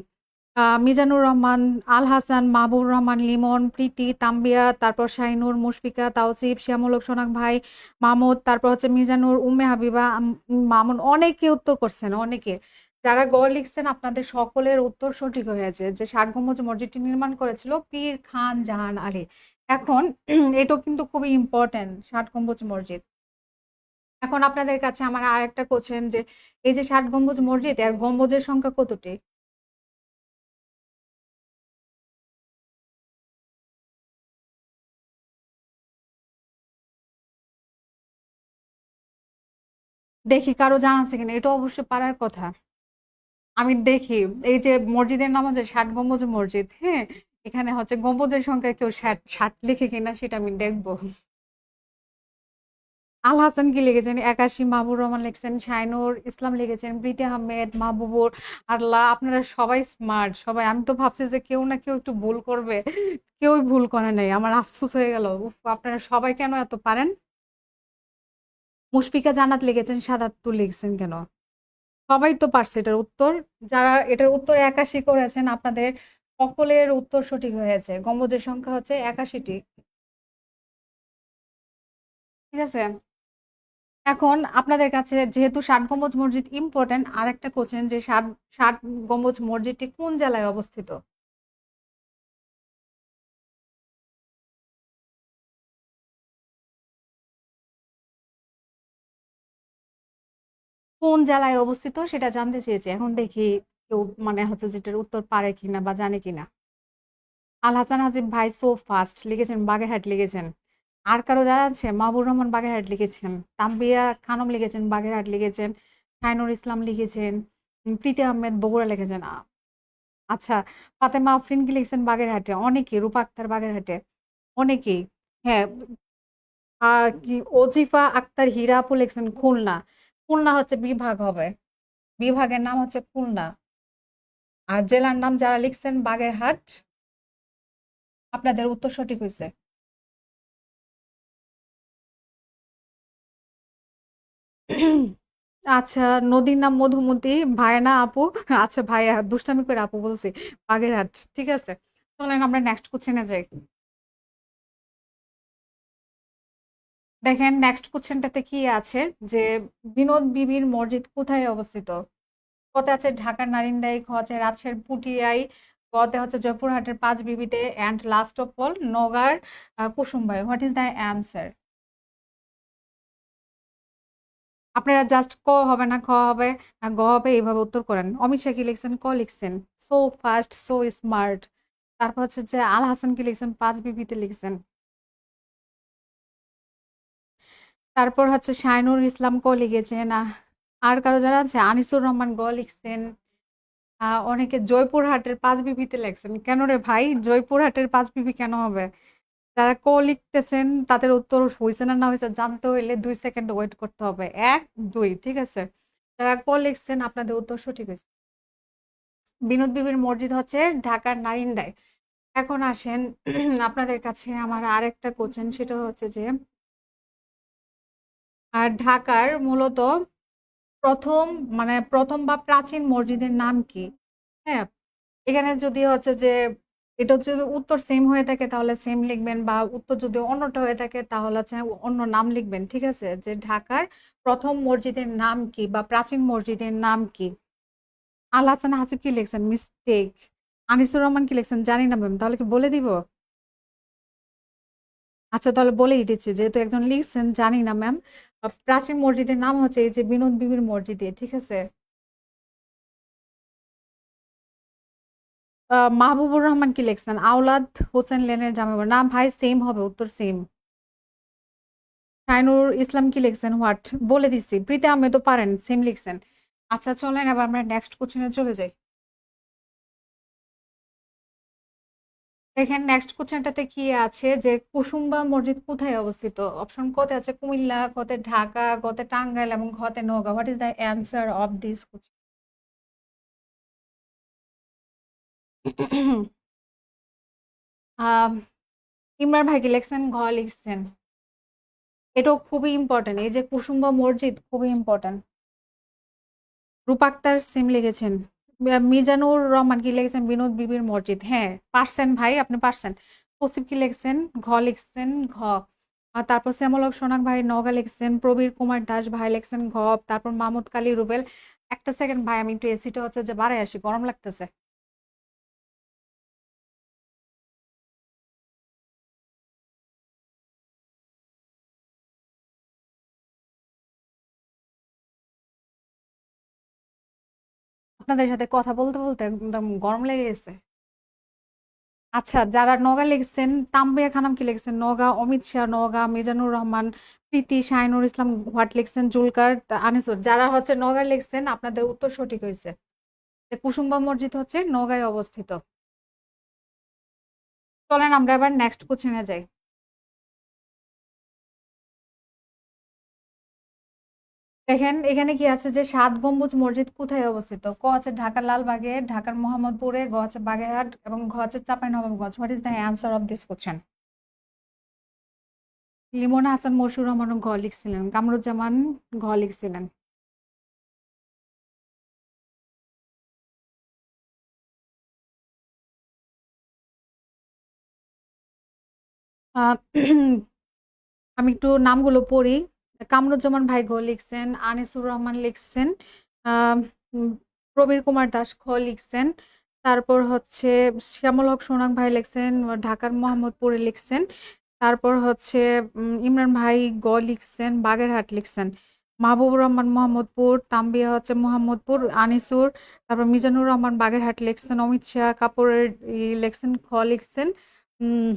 মিজানুর রহমান, আল হাসান, মাহবুবুর রহমান, লিমন, প্রীতি, তাম্বিয়া, তারপর শাইনুর, মুশফিকা, তাওসিফ, শ্যামল হক সোনাক ভাই, মাহমুদ, তারপর হচ্ছে মিজানুর, উম্মে হাবিবা, মামুন। অনেকে উত্তর করছেন, অনেকে। যারা লিখছেন আপনাদের সকলের উত্তর সঠিক হয়েছে, যে ষাট গম্বুজ মসজিদটি নির্মাণ করেছিল পীর খান জাহান আলী। এখন এটাও কিন্তু খুবই ইম্পর্টেন্ট, ষাট গম্বুজ মসজিদ। এখন আপনাদের কাছে আমার আর একটা কোশ্চেন, যে এই যে ষাট গম্বুজ মসজিদ, এর গম্বুজের সংখ্যা কতটি? দেখি কারো জানা আছে কিনা, এটা অবশ্যই পারার কথা। আমি দেখি, এই যে মসজিদের নাম হচ্ছে ষাট গম্বুজ মসজিদ, হ্যাঁ, এখানে হচ্ছে গম্বুজের সংখ্যা কেউ ষাট ষাট লিখে কিনা সেটা আমি দেখবো। আল হাসান কি লিখেছেন? 81। মাহবুব রহমান লিখছেন, শাইনুর ইসলাম লিখেছেন, প্রীতি আহমেদ, মাহবুবুর। আল্লাহ, আপনারা সবাই স্মার্ট সবাই। আমি তো ভাবছি যে কেউ না কেউ একটু ভুল করবে, কেউই ভুল করে নাই, আমার আফসোস হয়ে গেল। উফ, আপনারা সবাই কেন এত পারেন? মুশফিকা জান্নাত লিখেছেন, 77 লিখছেন কেন? সবাই তো পারছে এটার উত্তর। যারা এটার উত্তর 81 করেছেন, আপনাদের সকলের উত্তর সঠিক হয়েছে। গম্বুজের সংখ্যা হচ্ছে 81টি। ঠিক আছে, এখন আপনাদের কাছে যেহেতু ষাট গম্বুজ মসজিদ ইম্পর্টেন্ট, আর একটা কোশ্চেন, যে ষাট ষাট গম্বুজ মসজিদটি কোন জেলায় অবস্থিত? কোন জেলায় অবস্থিত সেটা জানতে চেয়েছি। এখন দেখি কেউ মানে হচ্ছে যেটার উত্তর পারে কিনা বা জানে কিনা। আল হাসান হাজিব ভাই সো ফাস্ট লিখেছেন, বাগেরহাট লিখেছেন। আর কারো জানা আছে? মাহবুব রহমান বাগেরহাট লিখেছেন, তাম্বিয়া খানম লিখেছেন, বাগেরহাট লিখেছেন, শাইনুর ইসলাম লিখেছেন, প্রীতি আহমেদ বগুড়া লিখেছেন। আচ্ছা, ফাতেমা আফরিন কি লিখেছেন বাগেরহাটে, অনেকে। রূপা আক্তার বাগেরহাটে, অনেকেই। হ্যাঁ, কি ওজিফা আক্তার হীরা আপু লিখছেন খুলনা। খুলনা হচ্ছে বিভাগ হবে, বিভাগের নাম হচ্ছে খুলনা। আর জেলার নাম যারা লিখছেন বাগেরহাট, আপনাদের উত্তর সঠিক হয়েছে। আচ্ছা, নদীর নাম মধুমতি। ভাইয়া না আপু? আচ্ছা ভাইয়া, দুষ্টামি করে আপু বলছি। বাগেরহাট, ঠিক আছে। চলেন আমরা নেক্সট কোশ্চেনে যাই। দেখেন নেক্সট কোশ্চেনটাতে কি আছে, যে বিনোদ বিবির মসজিদ কোথায় অবস্থিত? কতে আছে ঢাকার নারিন্দাই, খ আছে রাজশাহীর পুটিয়ায়, গতে হচ্ছে জয়পুরহাটের পাঁচ বিবিতে, অ্যান্ড লাস্ট অফ অল নগার কুসুমবাই। What is the answer? আপনারা জাস্ট ক হবে না খ হবে না গ হবে এইভাবে উত্তর করেন। অমিত শাহ কি লিখছেন? ক লিখছেন। So fast so smart. তারপর হচ্ছে যে আল হাসান কি লিখছেন? পাঁচ বিবিতে লিখছেন। তারপর হচ্ছে শাইনুর ইসলাম ক লিখেছেন। আর কারো জানা আছে? আনিসুর রহমান গ লিখছেন। অনেকে জয়পুরহাটের পাঁচ বিবিতে লিখছেন। কেন রে ভাই, জয়পুরহাটের পাঁচ বিবি কেন হবে? যারা ক লিখতেছেন তাদের উত্তর হয়েছে না না হয়েছে জানতে হইলে 2 সেকেন্ড ওয়েট করতে হবে। 1 2, ঠিক আছে। যারা ক লিখছেন আপনাদের উত্তর সঠিক হয়েছে। বিনোদ বিবির মসজিদ হচ্ছে ঢাকার নারিন্দায়। এখন আসেন আপনাদের কাছে আমার আরেকটা কোশ্চেন, সেটা হচ্ছে যে ঢাকার মূলত প্রথম, মানে প্রথম বা প্রাচীন মসজিদের নাম কি? হ্যাঁ, এখানে যদি হচ্ছে যে এটা যদি উত্তর সেম হয়ে থাকে তাহলে সেম লিখবেন, বা উত্তর যদি অন্যটা হয়ে থাকে তাহলে হচ্ছে অন্য নাম লিখবেন, ঠিক আছে। যে ঢাকার প্রথম মসজিদের নাম কি বা প্রাচীন মসজিদের নাম কি? আল হাসান হাসিব কি লিখছেন? মিস্টেক। আনিসুর রহমান কি লিখছেন? জানি না ম্যাম। তাহলে কি বলে দিব? আচ্ছা তাহলে বলেই দিচ্ছি, যেহেতু একজন লিখছেন জানি না ম্যাম। প্রাচীন মসজিদের নাম হচ্ছে এই যে বিনোদ বিবির মসজিদে, ঠিক আছে। মাহবুবুর রহমান কি লিখছেন? আওলাদ হোসেন লেনের জামে না ভাই, সেম হবে উত্তর, সেম। শাইনুর ইসলাম কি লিখছেন? হোয়াট, বলে দিচ্ছি। প্রীতি আহমেদও পারেন, সেম লিখছেন। আচ্ছা চলেন এবার আমরা নেক্সট কোশ্চেনে চলে যাই। দেখেন নেক্সট কোশ্চেনটাতে কি আছে, যে কুসুম্বা মসজিদ কোথায় অবস্থিত? অপশন কতে আছে কুমিল্লা, কতে ঢাকা, কতে টাঙ্গাইল এবং ঘতে Naogaon. What is the answer of this question? Imran ভাই কি লিখছেন? ঘ লিখছেন। এটাও খুবই ইম্পর্টেন্ট, এই যে কুসুম্বা মসজিদ খুবই ইম্পর্টেন্ট। রূপা আক্তার সিম লিখেছেন। মিজানুর রহমান কি লিখেছেন? বিনোদ বিবির মসজিদ। হ্যাঁ পারছেন ভাই, আপনি পারছেন। তসিফ কি লিখছেন? ঘ লিখছেন। ঘ। আর তারপর শ্যামল হক সোনাক ভাই নওগাঁ লিখছেন। প্রবীর কুমার দাস ভাই লিখছেন ঘ। তারপর মাহমুদ কালী রুবেল। একটা সেকেন্ড ভাই, আমি একটু এসিটা হচ্ছে যে বাড়ায় আসি, গরম লাগতেছে। আপনাদের সাথে কথা বলতে বলতে একদম গরম লেগে গেছে। আচ্ছা, যারা নগা লিখছেন, তানভীর খানম কি লিখছেন? নগা। অমিত শাহ নগা। মিজানুর রহমান, প্রীতি, শাহিনুর ইসলাম হোয়াট লিখছেন? জুলকার, আনিসুর। যারা হচ্ছে নগা লিখছেন আপনাদের উত্তর সঠিক হয়েছে। যে কুসুম্বা মসজিদ হচ্ছে নগায় অবস্থিত। চলেন আমরা এবার নেক্সট কোশ্চেনে যাই। দেখেন এখানে কি আছে, যে সাত গম্বুজ মসজিদ কোথায় অবস্থিত? ক আছে ঢাকার লালবাগে, ঢাকার মোহাম্মদপুরে, গ আছে বাগেরহাট এবং ঘ আছে Chapainawabganj. What is the answer of this question? Limon Hasan Moshiur Rahman ঘ লিখছিলেন। কামরুজ্জামান ঘ লিখছিলেন। আহ, আমি একটু নামগুলো পড়ি। কামরুজ্জামান ভাই ঘ লিখছেন। আনিসুর রহমান লিখছেন। আহ, উম, প্রবীর কুমার দাস খ লিখছেন। তারপর হচ্ছে শ্যামল হক সোনাক ভাই লিখছেন, ঢাকার মোহাম্মদপুরে লিখছেন। তারপর হচ্ছে ইমরান ভাই গ লিখছেন, বাগেরহাট লিখছেন। মাহবুবুর রহমান মোহাম্মদপুর, তাম্বিয়া হচ্ছে মোহাম্মদপুর, আনিসুর, তারপর মিজানুর রহমান বাগেরহাট লিখছেন, অমিত শাহ কাপুরের লিখছেন খ লিখছেন। উম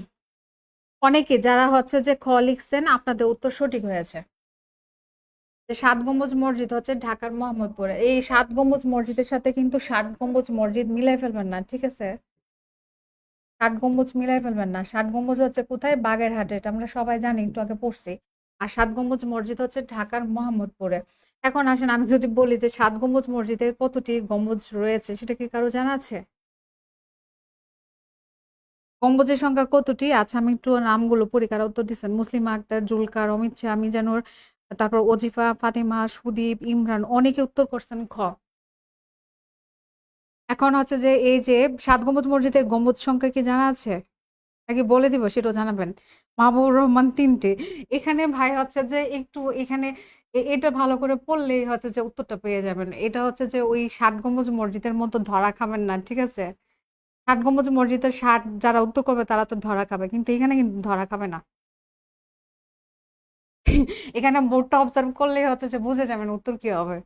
অনেকে যারা হচ্ছে যে খ লিখছেন আপনাদের উত্তর সঠিক হয়েছে। যে সাত গম্বুজ মসজিদ হচ্ছে ঢাকার মোহাম্মদপুরে। এই সাত গম্বুজ মসজিদের সাথে কিন্তু ষাট গম্বুজ মসজিদ মিলাই ফেলবেন না, ঠিক আছে। ষাট গম্বুজ মিলাই ফেলবেন না। ষাট গম্বুজ হচ্ছে কোথায়? বাগেরহাটে। এটা আমরা সবাই জানি, একটু আগে পড়ছি। আর ৭ গম্বুজ মসজিদ হচ্ছে ঢাকার মোহাম্মদপুরে। এখন আসেন আমি যদি বলি যে ৭ গম্বুজ মসজিদে কতটি গম্বুজ রয়েছে সেটা কি কারো জানা আছে? গম্বুজের সংখ্যা কতটি? আচ্ছা আমি একটু নামগুলো পড়ি কারা উত্তর দিচ্ছেন। মুসলিমা আক্তার, জুলকার, অমিত শাহ, মিজানুর, তারপর ওজিফা, ফাতেমা, সুদীপ, ইমরান অনেকে উত্তর করছেন খ। এখন হচ্ছে যে এই যে ৭ গম্বুজ মসজিদের গম্বুজ সংখ্যা কি জানা আছে? নাকি বলে দিব সেটাও জানাবেন? মাহবুবুর রহমান ৩ টি। এখানে ভাই হচ্ছে যে একটু এখানে এটা ভালো করে পড়লেই হচ্ছে যে উত্তরটা পেয়ে যাবেন। এটা হচ্ছে যে ওই ৭ গম্বুজ মসজিদের মতো ধরা খাবেন না, ঠিক আছে? ৬০ গম্বুজ মসজিদের ৬০ যারা উত্তর করবে তারা তো ধরা খাবে, কিন্তু এখানে কিন্তু ধরা খাবে না। এখানে বোর্ডটা অবজার্ভ করলেই হচ্ছে যে বুঝে যাবেন উত্তর কি হবে।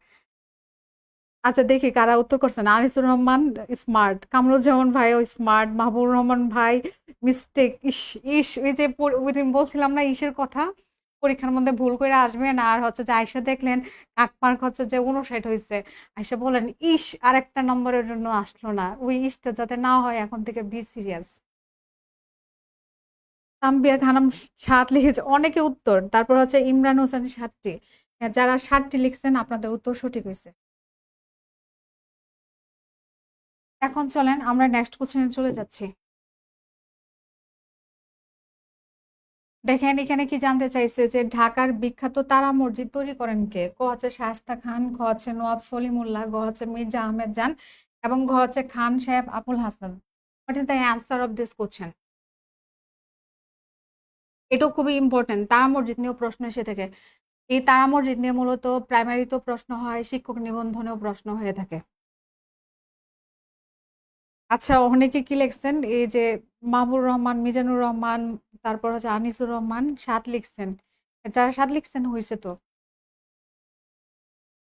আচ্ছা দেখি কারা উত্তর করছেন। আনিসুর রহমান স্মার্ট, কামরুজ্জামান ভাইও স্মার্ট, মাহবুবুর রহমান ভাই মিস্টেক, ইস ইস ওই যে ওই দিন বলছিলাম না ইসের কথা, পরীক্ষার মধ্যে ভুল করে আসবেন। আর হচ্ছে যে আয়সা দেখলেন কাটমার্ক হচ্ছে যে ৫৯ হয়েছে, আয়সা বলেন ইস আর একটা নম্বরের জন্য আসলো না, ওই ইসটা যাতে না হয় এখন থেকে বি সিরিয়াস। তানবিয়া খানম ৭ লিখেছে অনেকে উত্তর। তারপর হচ্ছে ইমরান হোসেন ৭টি। যারা ৭টি লিখছেন আপনাদের উত্তর সঠিক হয়েছে। এখন চলেন আমরা নেক্সট কোশ্চেনে চলে যাচ্ছি। দেখেন এখানে কি জানতে চাইছে যে ঢাকার বিখ্যাত তারা মসজিদ তৈরি করেন কে? ক হচ্ছে শায়েস্তা খান, খ হচ্ছে নওয়াব সলিমুল্লাহ, গ হচ্ছে মির্জা আহমেদ জান এবং ঘ হচ্ছে খান সাহেব Abul Hasan. What is the answer of this question? এটাও খুবই ইম্পর্টেন্ট, তারা মসজিদ নিয়েও প্রশ্ন এসে থাকে। এই তারা মসজিদ নিয়ে মূলত প্রাইমারিতেও প্রশ্ন হয়, শিক্ষক নিবন্ধনেও প্রশ্ন হয়ে থাকে। আচ্ছা অনেকে কি লিখছেন এই যে মাহবুর রহমান, মিজানুর রহমান, তারপর হচ্ছে আনিসুর রহমান ৭ লিখছেন। যারা ৭ লিখছেন হয়েছে তো।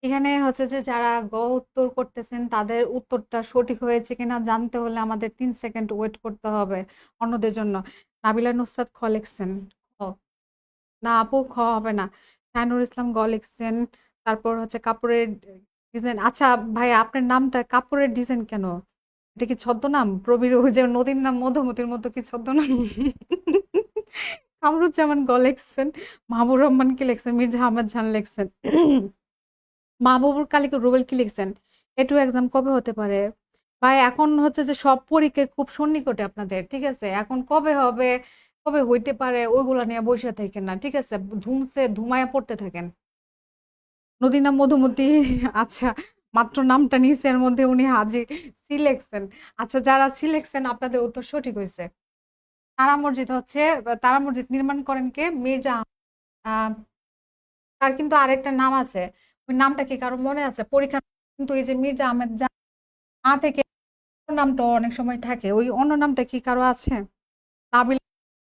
এখানে হচ্ছে যে যারা গ উত্তর করতেছেন তাদের উত্তরটা সঠিক হয়েছে কিনা জানতে হলে আমাদের ৩ সেকেন্ড ওয়েট করতে হবে অন্যদের জন্য। নাবিলা নুসরাত খ লিখছেন। খ। না আপু খ হবে না। শাহিনুর ইসলাম গ লিখছেন। তারপর হচ্ছে কাপড়ের ডিজাইন। আচ্ছা ভাই আপনার নামটা কাপড়ের ডিজাইন কেন? এটা কি ছদ্মনাম? প্রবীর ওই যে নদীর নাম মধুমতির মতো কি ছদ্মনাম? কামরুজ্জামান গ লিখছেন। মাহবুর রহমান কি লিখছেন? মির্জা আহমদ জান লিখছেন। মাহবুবুর কালিকে রুবেল কি লিখছেন? এটু এক্সাম কবে হতে পারে? ভাই এখন হচ্ছে যে সব পরীক্ষা খুব সন্নিকটে আপনাদের, ঠিক আছে? এখন কবে হবে, কবে হইতে পারে ওইগুলা নিয়ে বসে থাকেন না, ঠিক আছে? ধুমসে ধুমায়া পড়তে থাকেন। নদীর নাম মধুমতি। আচ্ছা মাত্র নামটা নিচে এর মধ্যে উনি হাজির। সিলেকশন। আচ্ছা যারা সিলেকশন আপনাদের উত্তর সঠিক হয়েছে। তারা মসজিদ হচ্ছে, তারা মসজিদ নির্মাণ করেন কে? মির্জা আহ, তার কিন্তু আরেকটা নাম আছে। ওই নামটা কি কারো মনে আছে? পরীক্ষা কিন্তু এই যে মির্জা আহমেদ না থেকে অন্য নামটা অনেক সময় থাকে, ওই অন্য নামটা কি কারো আছে? নাবিল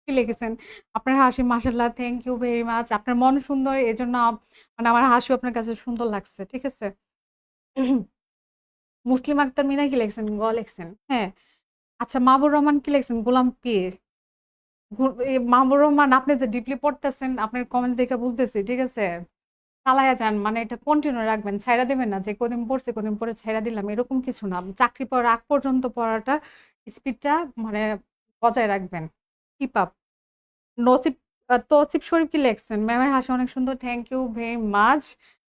কি লিখেছেন? আপনার হাসি মাশাল্লাহ, থ্যাংক ইউ ভেরি মাচ। আপনার মন সুন্দর এই জন্য মানে আমার হাসি আপনার কাছে সুন্দর লাগছে, ঠিক আছে? মুসলিম আক্তার মিনা কি লিখছেন? গ লিখছেন। হ্যাঁ। আচ্ছা মাহবুর রহমান কি লিখছেন? গোলাম পীর। মাহবুর রহমান আপনি যে ডিপলি পড়তেছেন আপনার কমেন্টস দেখে বুঝতেছি, ঠিক আছে? চালায়া যান, মানে এটা কন্টিনিউ রাখবেন, ছাইড়া দিবেন না যে কদিন পড়ছে কদিন পরে ছাইড়া দিলাম, এরকম কিছু না। চাকরি পাওয়ার আগ পর্যন্ত পড়াটা স্পিডটা মানে বজায় রাখবেন। Keep up. নসিব তৌসিফ শরীফ কি লেখছেন? ম্যামের হাসি অনেক সুন্দর, থ্যাংক ইউ ভেরি মাচ।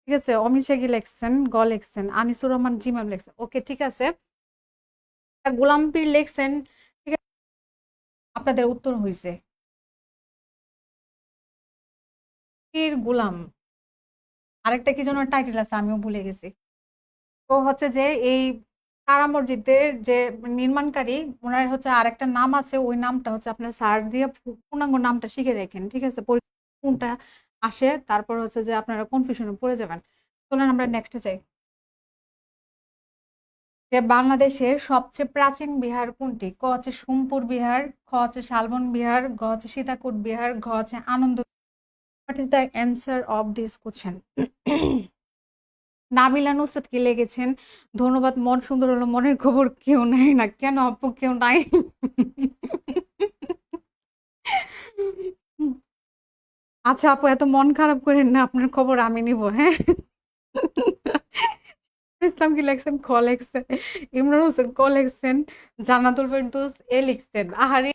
ঠিক আছে, অমিত শাহ কি লেখছেন? গ লেখছেন। আনিসুর রহমান জি ম্যাম লেখছেন, ওকে ঠিক আছে। গোলাম পীর লেখছেন, ঠিক আছে, আপনাদের উত্তর হয়েছে পীর গোলাম। আরেকটা কি যেন টাইটেল আছে আমিও ভুলে গেছি। তো হচ্ছে যে এই তারা মসজিদের যে নির্মাণকারী ওনার হচ্ছে আরেকটা নাম আছে, ওই নামটা হচ্ছে আপনার সার্চ দিয়ে পূর্ণাঙ্গ নামটা শিখে রাখেন, ঠিক আছে? কোনটা আসে তারপর হচ্ছে যে আপনারা কনফিউশনে পড়ে যাবেন। চলেন আমরা নেক্সটে যাই। যে বাংলাদেশের সবচেয়ে প্রাচীন বিহার কোনটি? ক হচ্ছে সোমপুর বিহার, খ হচ্ছে শালবন বিহার, গ হচ্ছে সীতাকুট বিহার, ঘ হচ্ছে Ananda. What is the answer of this question? Nabila Nusrat কি লিখেছেন? ধন্যবাদ, মন সুন্দর হলো, মনের খবর কেউ নাই না কেন আপু? কেউ নাই? আচ্ছা আপু এত মন খারাপ করেন না, আপনার খবর আমি নিব, হ্যাঁ? ইসলাম কি লেখছেন? খ লেখছেন। ইমরান হোসেন ক লেখছেন। জান্নাতুল ফেরদৌস এ লিখছেন। আহারে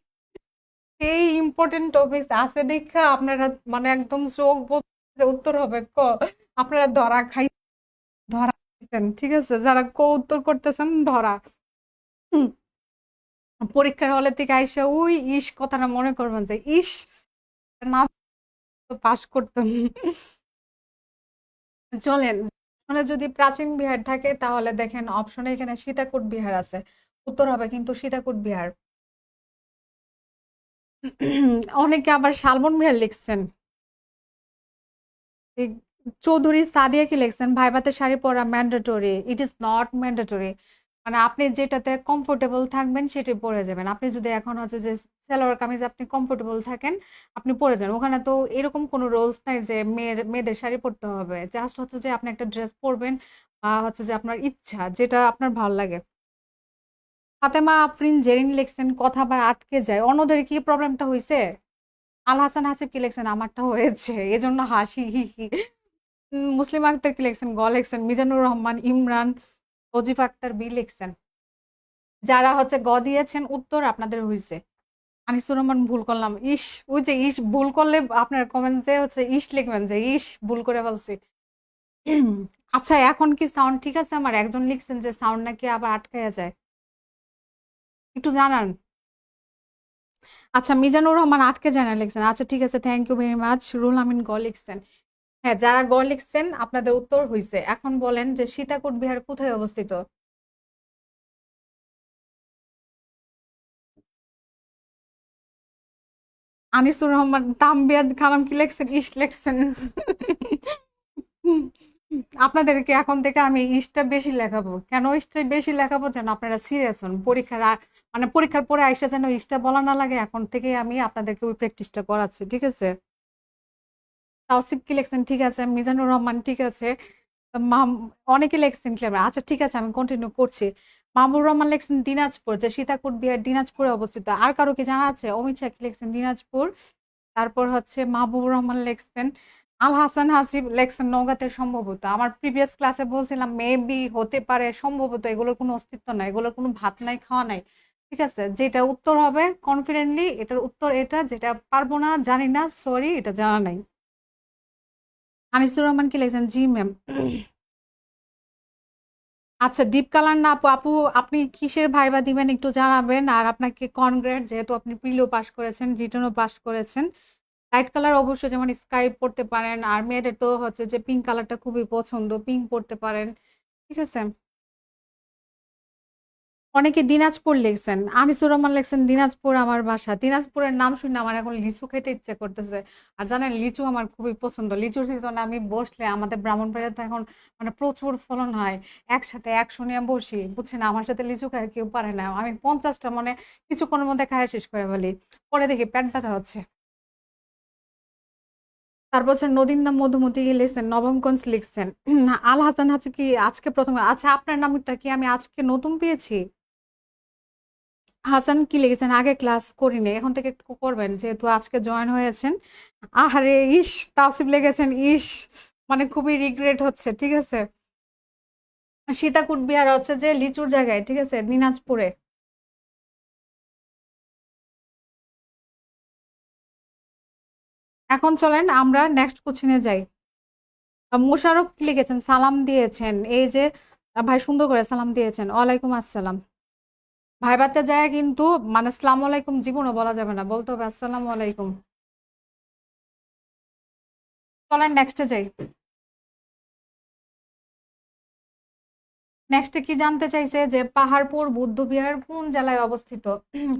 সেই ইম্পর্টেন্ট টপিক আছে দেখা আপনারা মানে একদম চোখ যে উত্তর হবে ক আপনারা ধরা খাইছেন, ঠিক আছে? যারা ক উত্তর করতেছেন ধরা। হুম, পরীক্ষার হলে থেকে আইসা ওই ইস কথাটা মনে করবেন যে ইস না পাশ করতাম। চলেন, মানে যদি প্রাচীন বিহার থাকে তাহলে দেখেন অপশনে এখানে সীতাকোট বিহার আছে, উত্তর হবে কিন্তু সীতাকোট বিহার। অনেকে আবার শালবন বিহার লিখছেন। এই চৌধুরী সাদিয়া কি লিখছেন, ভাইভাতে শাড়ি পরা mandatory, it is not mandatory. মানে আপনি যেটাতে কমফোর্টেবল থাকবেন সেটাই পরে যাবেন। আপনি যদি এখন হচ্ছে যে সালোয়ার কামিজ আপনি কমফোর্টেবল থাকেন আপনি পরে যান, ওখানে তো এরকম কোনো রুলস নাই যে মেয়েদের শাড়ি পরতে হবে। জাস্ট হচ্ছে যে আপনি একটা ড্রেস পরবেন বা হচ্ছে যে আপনার ইচ্ছা যেটা আপনার ভালো লাগে। ফাতেমা আফরিন জেরিন লিখছেন কথা আবার আটকে যায়, অন্যদের কি প্রবলেমটা হয়েছে? আল হাসান হাসিব কি লিখছেন আমারটা হয়েছে এজন্য হাসি হি হি। মুসলিম আক্তার কি লিখছেন গ লিখছেন, মিজানুর রহমান ইমরান, অজিফ আক্তার বি লিখছেন। যারা হচ্ছে গ দিয়েছেন উত্তর আপনাদের হয়েছে। আনিসুর রহমান ভুল করলাম, ইস ওই যে ইস ভুল করলে আপনার কমেন্টে হচ্ছে ইস লিখবেন যে ইস ভুল করে ফেলছি। আচ্ছা এখন কি সাউন্ড ঠিক আছে? আমার একজন লিখছেন যে সাউন্ড নাকি আবার আটকায়া যায়, একটু জানান। আচ্ছা মিজানুর রহমান আটকে যায় না লিখছেন, আচ্ছা ঠিক আছে, থ্যাংক ইউ ভেরি মাচ। রুল আমিন গ লিখছেন। হ্যাঁ, যারা গ লিখছেন আপনাদের উত্তর হয়েছে। এখন বলেন যে সীতাকোট বিহার কোথায় অবস্থিত? আনিসুর রহমান তামবিয়াজ খানম কি লেখছেন ইস লেখছেন। আপনাদেরকে এখন থেকে আমি ইসটা বেশি লেখাবো। কেন ইসটা বেশি লেখাবো? যেন আপনারা সিরিয়াস হন পরীক্ষার মানে পরীক্ষার পরে আইসা যেন ইসটা বলা না লাগে, এখন থেকে আমি আপনাদেরকে ওই প্র্যাকটিসটা করাচ্ছি, ঠিক আছে? তাওসিফ কি লেখছেন ঠিক আছে, মিজানুর রহমান ঠিক আছে, অনেকে লেখছেন ক্লেম, আচ্ছা ঠিক আছে আমি কন্টিনিউ করছি। মাহবুব রহমান লেখছেন দিনাজপুর, যে সীতাকুট বিহার দিনাজপুরে অবস্থিত। আর কারো কি জানা আছে? অমিত শাহ কি লেখছেন দিনাজপুর। তারপর হচ্ছে মাহবুব রহমান লেখছেন। আল হাসান হাসিব লেখছেন নওগাঁতে সম্ভবত। আমার প্রিভিয়াস ক্লাসে বলছিলাম মেবি হতে পারে সম্ভবত, এগুলোর কোনো অস্তিত্ব নাই, এগুলোর কোনো ভাত নাই খাওয়া নাই, ঠিক আছে? যেটা উত্তর হবে কনফিডেন্টলি এটার উত্তর এটা, যেটা পারবো না জানি না সরি এটা জানা নাই। আনিসুর রহমান কি লিখছেন জি ম্যাম। আচ্ছা ডিপ কালার না আপু, আপু আপনি কিসের ভাইবা দিবেন একটু জানাবেন। আর আপনাকে কনগ্রেট, যেহেতু আপনি প্রিলিও পাস করেছেন রিটেনও পাস করেছেন। লাইট কালার অবশ্যই, যেমন স্কাই পড়তে পারেন, আর মেয়েদের তো হচ্ছে যে পিঙ্ক কালারটা খুবই পছন্দ, পিঙ্ক পড়তে পারেন, ঠিক আছে? অনেকে দিনাজপুর লিখছেন, আনিসুর রহমান লিখছেন দিনাজপুর আমার বাসা। দিনাজপুরের নাম শুনে আমার এখন লিচু খেতে ইচ্ছে করতেছে। আর জানেন লিচু আমার খুবই পছন্দ, লিচুর সিজনে আমি বসলে আমাদের ব্রাহ্মণবাড়িয়াতে এখন মানে প্রচুর ফলন হয়। একসাথে 100 নিয়ে বসি, বুঝছেন? আমার সাথে লিচু খায় কেউ পারে না, আমি 50টা মানে কিছুক্ষণের মধ্যে খাওয়া শেষ করে ফেলি, পরে দেখি পেট ব্যথা হচ্ছে। তারপর হচ্ছে নদীর নাম মধুমতি লিখছেন, নবমগঞ্জ লিখছেন। আল হাসান হাসিব কি আজকে প্রথম? আচ্ছা আপনার নামটা কি আমি আজকে নতুন পেয়েছি? হাসান কি লিখেছেন আগে ক্লাস করিনি, এখন থেকে একটু করবেন যেহেতু আজকে জয়েন হয়েছেন। আহারে ইস, তাসিফ লিখেছেন ইস, মানে খুবই রিগ্রেট হচ্ছে, ঠিক আছে? সীতাকুট বিহার হচ্ছে যে লিচুর জায়গায়, ঠিক আছে, দিনাজপুরে। এখন চলেন আমরা নেক্সট কোশ্চেনে যাই। মোশাররফ কি লিখেছেন সালাম দিয়েছেন, এই যে ভাই সুন্দর করে সালাম দিয়েছেন, ওয়ালাইকুম আসসালাম। ভাইবাতে যায় কিন্তু মানে আসসালামু আলাইকুম জীবনও বলা যাবে না, বলতে হবে আসসালামু আলাইকুম। চলেন নেক্সটে যাই। নেক্সটে কি জানতে চাইছে যে পাহাড়পুর বৌদ্ধবিহার কোন জেলায় অবস্থিত?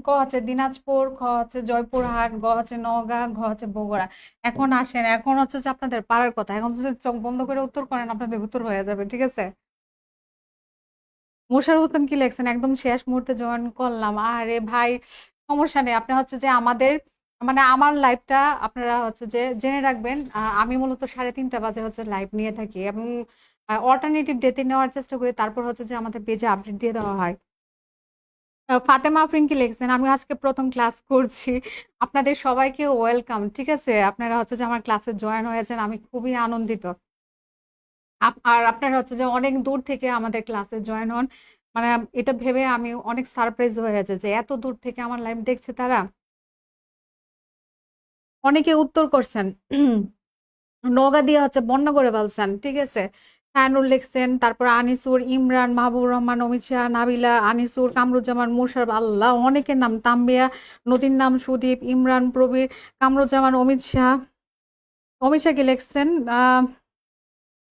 ক হচ্ছে দিনাজপুর, খ হচ্ছে জয়পুরহাট, গ হচ্ছে নওগাঁ, ঘ হচ্ছে বগুড়া। এখন আসেন, এখন হচ্ছে যে আপনাদের পারার কথা, এখন যদি চোখ বন্ধ করে উত্তর করেন আপনাদের উত্তর হয়ে যাবে, ঠিক আছে? মোশার হোসেন কি লেখছেন একদম শেষ মুহূর্তে জয়েন করলাম, আরে ভাই সমস্যা নেই। আপনি হচ্ছে যে আমাদের মানে আমার লাইভটা আপনারা হচ্ছে যে জেনে রাখবেন, আমি মূলত 3:30 বাজে হচ্ছে লাইভ নিয়ে থাকি এবং অল্টারনেটিভ ডেতে নেওয়ার চেষ্টা করি, তারপর হচ্ছে যে আমাদের পেজে আপডেট দিয়ে দেওয়া হয়। ফাতেমা আফরিন কি লিখছেন আমি আজকে প্রথম ক্লাস করছি, আপনাদের সবাইকে ওয়েলকাম, ঠিক আছে? আপনারা হচ্ছে যে আমার ক্লাসে জয়েন হয়েছেন, আমি খুবই আনন্দিত। আর আপনারা হচ্ছে যে অনেক দূর থেকে আমাদের ক্লাসে জয়েন হন, মানে এটা ভেবে আমি অনেক সারপ্রাইজ হয়ে গেছে যে এত দূর থেকে আমার লাইভ দেখছে তারা। অনেকে উত্তর করছেন নওগাঁ দিয়ে হচ্ছে বন্যা করে ফেলছেন, ঠিক আছে। শাহানুর লিখছেন, তারপর আনিসুর, ইমরান, মাহবুবুর রহমান, অমিত শাহ, নাবিলা, আনিসুর, কামরুজ্জামান, মুশারফ, আল্লাহ অনেকের নাম, তাম্বিয়া, নদীর নাম, সুদীপ, ইমরান, প্রবীর, কামরুজ্জামান, অমিত শাহ। অমিত শাহ কি লিখছেন?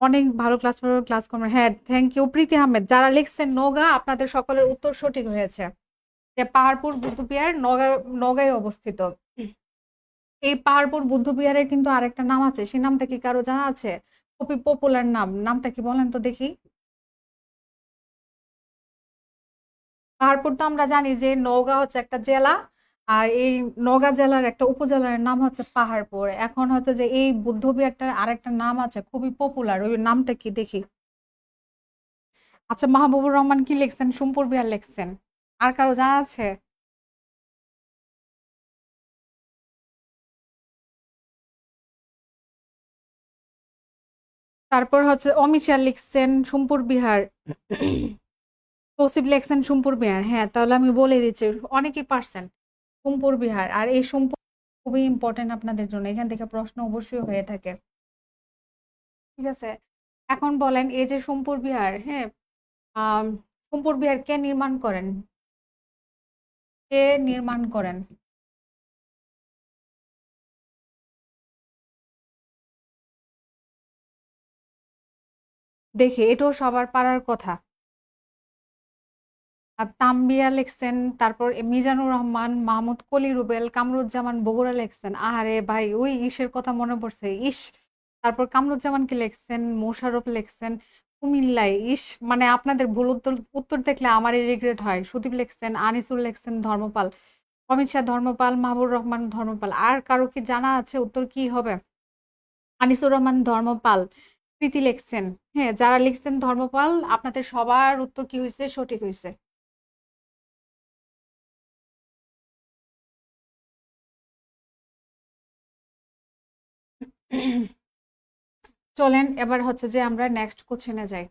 অনেক ভালো ক্লাস করবেন, হ্যাঁ থ্যাংক ইউ। প্রীতি আহমেদ, যারা লিখছেন নওগাঁ, আপনাদের সকলের উত্তর সঠিক হয়েছে। যে পাহাড়পুর বুদ্ধবিহার নওগাঁয় অবস্থিত। এই পাহাড়পুর বুদ্ধবিহারের কিন্তু আরেকটা নাম আছে, সেই নামটা কি কারো জানা আছে? খুবই পপুলার নাম, নামটা কি বলেন তো দেখি। পাহাড়পুর তো আমরা জানি যে নওগাঁ হচ্ছে একটা জেলা, আর এই নওগাঁ জেলার একটা উপজেলার নাম হচ্ছে পাহাড়পুর। এখন হচ্ছে যে এই বুদ্ধবিহারটার আরেকটা নাম আছে খুবই পপুলার, ওই নামটা কি দেখি। আচ্ছা, মাহবুবুর রহমান কি লিখছেন? সোমপুর বিহার লিখছেন। আর কারো জানা আছে? তারপর হচ্ছে অমিত শাহ লিখছেন সোমপুর বিহার। তৌসিফ লিখছেন সোমপুর বিহার। হ্যাঁ, তাহলে আমি বলে দিচ্ছি, অনেকেই পারছেন সোমপুর বিহার। আর এই সোমপুর খুবই ইম্পর্টেন্ট আপনাদের জন্য, এখান থেকে প্রশ্ন অবশ্যই হয়ে থাকে, ঠিক আছে। এখন বলেন, এই যে সোমপুর বিহার, হ্যাঁ, আম, সোমপুর বিহার কে নির্মাণ করেন? কে নির্মাণ করেন? দেখি, এটাও সবার পারার কথা। আর তাম্বিয়া লিখছেন, তারপর মিজানুর রহমান, মাহমুদ কলি রুবেল, কামরুজ্জামান বগুড়া লিখছেন। আরে ভাই, ওই ইসের কথা মনে পড়ছে, ইস। তারপর কামরুজ্জামান কি লিখছেন? মোশাররফ লিখছেন কুমিল্লায়। ইস, মানে আপনাদের ভুল উত্তর উত্তর দেখলে আমারই রিগ্রেট হয়। সুদীপ লিখছেন, আনিসুল লিখছেন ধর্মপাল, অমিত শাহ ধর্মপাল, মাহবুর রহমান ধর্মপাল। আর কারো কি জানা আছে উত্তর কি হবে? আনিসুর রহমান ধর্মপাল। প্রীতি লিখছেন। হ্যাঁ, যারা লিখছেন ধর্মপাল, আপনাদের সবার উত্তর কি হয়েছে? সঠিক হয়েছে। চলেন এবার হচ্ছে যে আমরা নেক্সট কোশ্চেনে যাই।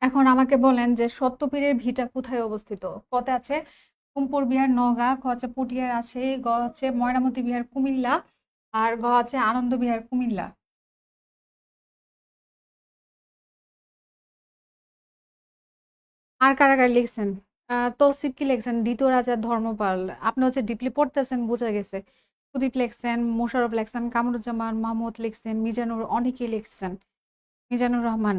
এখন আমাকে বলেন যে সত্যপীরের ভিটা কোথায় অবস্থিত? কত আছে? সোমপুর বিহার নওগাঁ, খ হচ্ছে পুঠিয়া রাজশাহী, গ হচ্ছে ময়নামতি বিহার কুমিল্লা, আর ঘ হচ্ছে আনন্দ বিহার কুমিল্লা। আর কারা কারা লিখছেন? তৌসিফ কি লিখছেন? দ্বিতীয় রাজা ধর্মপাল। আপনি হচ্ছে ডিপলি পড়তেছেন, বোঝা গেছে। সুদীপ লিখছেন, মোশাররফ লিখছেন, কামরুজ্জামান, মাহমুদ লিখছেন, মিজানুর, অনেকেই লিখছেন। মিজানুর রহমান।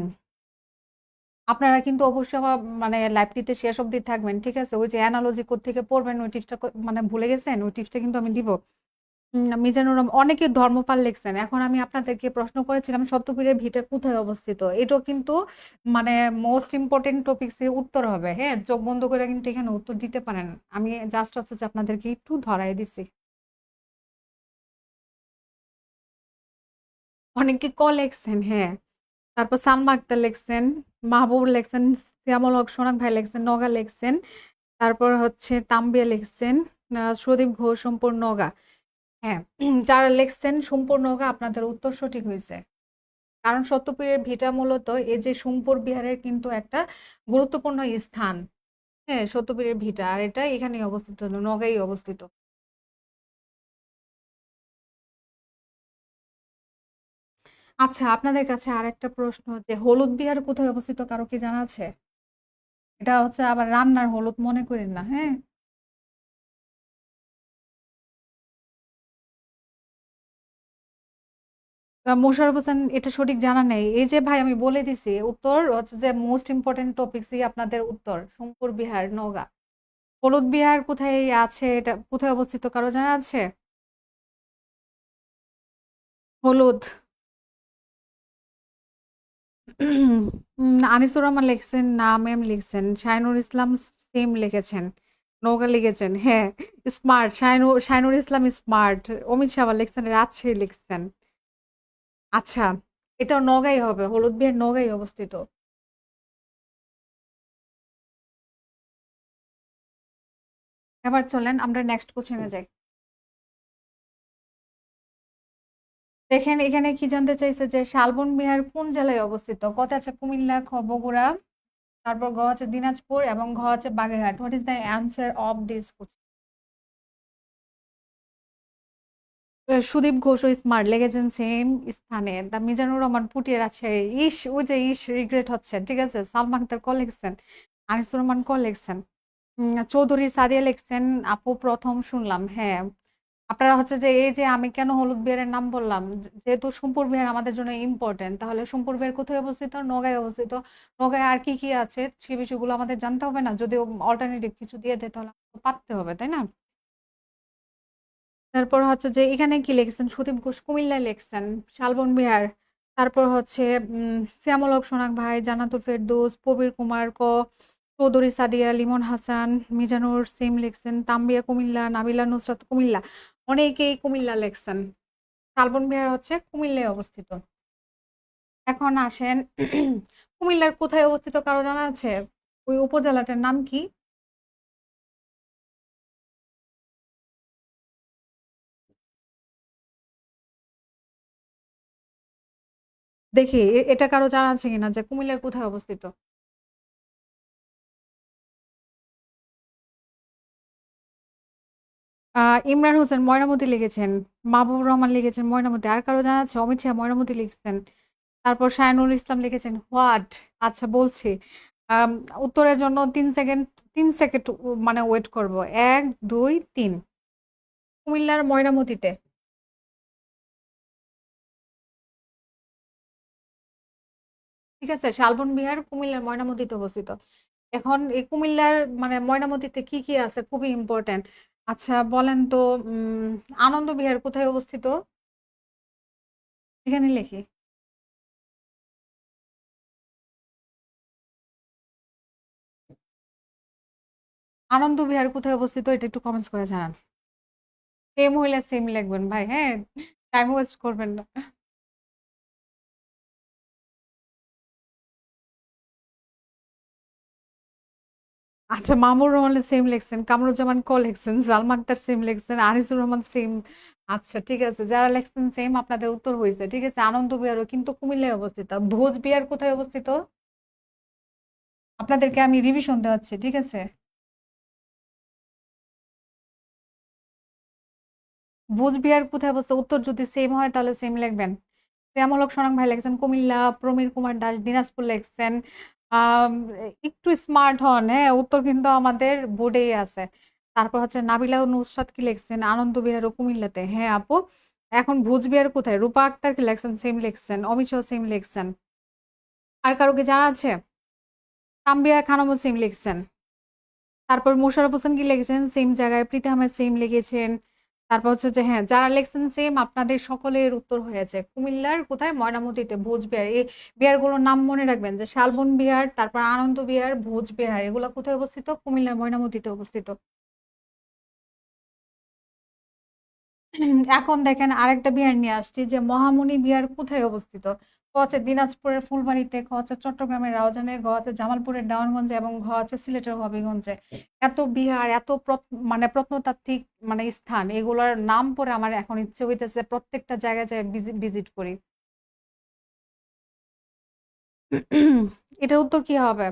আপনারা কিন্তু অবশ্যই আমার মানে লাইভটিতে শেষ অবধি থাকবেন, ঠিক আছে। ওই যে অ্যানালজি কোড থেকে পড়বেন, ওই টিপসটা মানে ভুলে গেছেন, ওই টিপসটা কিন্তু আমি দিব। মিজানুর রহমান, অনেকে ধর্মপাল লিখছেন। এখন আমি আপনাদেরকে প্রশ্ন করেছিলাম সত্যপীরের ভিটা কোথায় অবস্থিত, এটাও কিন্তু মানে মোস্ট ইম্পর্টেন্ট টপিকস এর উত্তর হবে। হ্যাঁ, চোখ বন্ধ করে কিন্তু এখানে উত্তর দিতে পারেন। আমি জাস্ট হচ্ছে যে আপনাদেরকে একটু ধরাই দিছি। অনেকে ক লিখছেন, হ্যাঁ। তারপর সালমা আক্তার লিখছেন, মাহবুব লিখছেন, শ্যামল হক সোনাক ভাই লিখছেন, নগা লিখছেন। তারপর হচ্ছে তাম্বিয়া লিখছেন, সুদীপ ঘোষ, সম্পূর্ণ নগা। হ্যাঁ, যারা লিখছেন সম্পূর্ণ নগা, আপনাদের উত্তর সঠিক হয়েছে। কারণ সত্যপীরের ভিটা মূলত এই যে সোমপুর বিহারের কিন্তু একটা গুরুত্বপূর্ণ স্থান। হ্যাঁ, সত্যপীরের ভিটা, আর এটা এখানেই অবস্থিত, নগাঁই অবস্থিত। আচ্ছা, আপনাদের কাছে আর একটা প্রশ্ন, যে হলুদ বিহার কোথায় অবস্থিত, কারো কি জানা আছে? এটা হচ্ছে আবার রান্নার হলুদ মনে করেন না, হ্যাঁ। মোশাররফ হোসেন, এটা সঠিক জানা নেই। এই যে ভাই আমি বলে দিছি, উত্তর হচ্ছে যে মোস্ট ইম্পর্টেন্ট টপিকসই আপনাদের উত্তর, সোমপুর বিহার নওগাঁ। হলুদ বিহার কোথায় আছে, এটা কোথায় অবস্থিত, কারো জানা আছে? হলুদ। আনিসুর রহমান লিখছেন, নাম এম লিখছেন, শাহিনুর ইসলাম সেম লিখেছেন, নৌকা লিখেছেন, হ্যাঁ। স্মার্ট, শাহিনুর ইসলাম স্মার্ট। অমিত শাহ লিখছেন, রাজশাহী লিখছেন। আচ্ছা, এটা নগাঁই হবে, হলুদ বিহার নগাঁই অবস্থিত। এবার চলেন আমরা নেক্সট কোশ্চেনে যাই। দেখেন, এখানে কি জানতে চাইছে যে শালবন বিহার কোন জেলায় অবস্থিত? কত আছে? কুমিল্লা, খ বগুড়া, তারপর গ হচ্ছে দিনাজপুর এবং ঘ হচ্ছে Bagerhat. What is the answer of this? Sudip ঘোষও স্মার্ট লেগেছেন সেম স্থানে। দা মিজানুর রহমান পুটিয়ে আছে। ইস ওই যে ইস রিগ্রেট হচ্ছে, ঠিক আছে। সালমা আক্তার ক লিখছেন, আনিসুর রহমান ক লিখছেন, চৌধুরী সাদিয়া লিখছেন আপু প্রথম শুনলাম। হ্যাঁ, আপনারা হচ্ছে যে এই যে আমি কেন হলুদ বিহারের নাম বললাম, যেহেতু সোমপুর বিহার আমাদের জন্য ইম্পর্টেন্ট, তাহলে সোমপুর বিহার কোথায় অবস্থিত? নওগাঁয় অবস্থিত। নওগাঁয় আর কি কি আছে সেই বিষয়গুলো আমাদের জানতে হবে না? যদিও অল্টারনেটিভ কিছু দিয়ে দেয় তাহলে আমাদের পারতে হবে, তাই না? তারপর হচ্ছে যে এখানে কি লিখছেন, সুদীপ ঘোষ কুমিল্লায় লিখছেন, শালবন বিহার। তারপর হচ্ছে শ্যামল হক সোনাক ভাই, জান্নাতুল ফেরদৌস, প্রবীর কুমার ক, চৌধুরী সাদিয়া, লিমন হাসান, মিজানুর সিম লিখছেন, তাম্বিয়া কুমিল্লা, নাবিলা নুসরাত কুমিল্লা। অনেকেই কুমিল্লা লিখছেন। শালবন বিহার হচ্ছে কুমিল্লায় অবস্থিত। এখন আসেন কুমিল্লার কোথায় অবস্থিত কারো জানা আছে? ওই উপজেলাটার নাম কি? দেখি এটা কারো জানা আছে কিনা যে কুমিল্লার কোথায় অবস্থিত। ইমরান হোসেন ময়নামতি লিখেছেন, মাহবুবুর রহমান লিখেছেন ময়নামতি। আর কারো জানা আছে? অমিত শাহ ময়নামতি লিখছেন। তারপর শায়নুল ইসলাম লিখেছেন হোয়াট। আচ্ছা বলছি। আম, উত্তরের জন্য 3 সেকেন্ড, 3 সেকেন্ড মানে ওয়েট করব। 1 2 3। কুমিল্লার ময়নামতিতে। ঠিক আছে, শালবন বিহার কুমিল্লার ময়নামতিতে অবস্থিত। এখন এই কুমিল্লার মানে ময়নামতিতে কি কি আছে খুবই ইম্পর্টেন্ট। আচ্ছা বলেন তো, উম আনন্দ বিহার কোথায় অবস্থিত? এখানে লিখি। আনন্দ বিহার কোথায় অবস্থিত এটা একটু কমেন্টস করে জানান। সেম হইলে সেম লিখবেন ভাই, হ্যাঁ, টাইম ওয়েস্ট করবেন না। আচ্ছা, মামুর রহমান সেম লিখছেন, কামরুজ্জামান ক লিখছেন, জালমা আক্তার সেম লিখছেন, আনিসুর রহমান সেম। আচ্ছা ঠিক আছে, যারা লিখছেন সেম আপনাদের উত্তর হয়েছে। ঠিক আছে, আনন্দ বিহারও কিন্তু কুমিল্লায় অবস্থিত। ভোজ বিহার কোথায় অবস্থিত? আপনাদেরকে আমি রিভিশন দেওয়াচ্ছি, ঠিক আছে। ভোজ বিহার কোথায় অবস্থিত? উত্তর যদি সেম হয় তাহলে সেম লিখবেন। শ্যামল হক সোনাং ভাই লিখছেন কুমিল্লা, প্রমীর কুমার দাস দিনাজপুর লিখছেন। আম, একটু স্মার্ট হন, হ্যাঁ, উত্তর কিন্তু আমাদের বোর্ডেই আছে। তারপর হচ্ছে নাবিলা নুসরাত কি লিখছেন, আনন্দ বিহার ও কুমিল্লাতে। হ্যাঁ আপু, এখন ভোজ বিহার কোথায়? রূপা আক্তার কি লিখছেন, সেম লিখছেন। অমিত শাহ সেম লিখছেন। আর কারো কি জানা আছে? তাম্বিয়া খানমও সেম লিখছেন। তারপর মোশাররফ হোসেন কি লিখেছেন, সেম জায়গায়। প্রীতি আহমেদ সেম লিখেছেন। তারপর হচ্ছে যে হ্যাঁ, যারা লিখছেন সেম আপনাদের সকলের উত্তর হয়েছে কুমিল্লার কোথায়? ময়নামতিতে। ভোজ বিহার, এই বিহারগুলোর নাম মনে রাখবেন, যে শালবন বিহার, তারপর আনন্দ বিহার, ভোজ বিহার, এগুলো কোথায় অবস্থিত? কুমিল্লার ময়নামতিতে অবস্থিত। এখন দেখেন আরেকটা বিহার নিয়ে আসছি, যে মহামুনি বিহার কোথায় অবস্থিত? ক হচ্ছে দিনাজপুরের ফুলবাড়িতে, খ হচ্ছে চট্টগ্রামের রাউজানে, গ হচ্ছে জামালপুরের দেওয়ানগঞ্জে এবং ঘ হচ্ছে সিলেটের হবিগঞ্জে। এত বিহার, এত মানে প্রত্নতাত্ত্বিক মানে স্থান, এগুলোর নাম পরে আমার এখন ইচ্ছে হইতেছে প্রত্যেকটা জায়গায় যায় ভিজিট করি। এটার উত্তর কি হবে?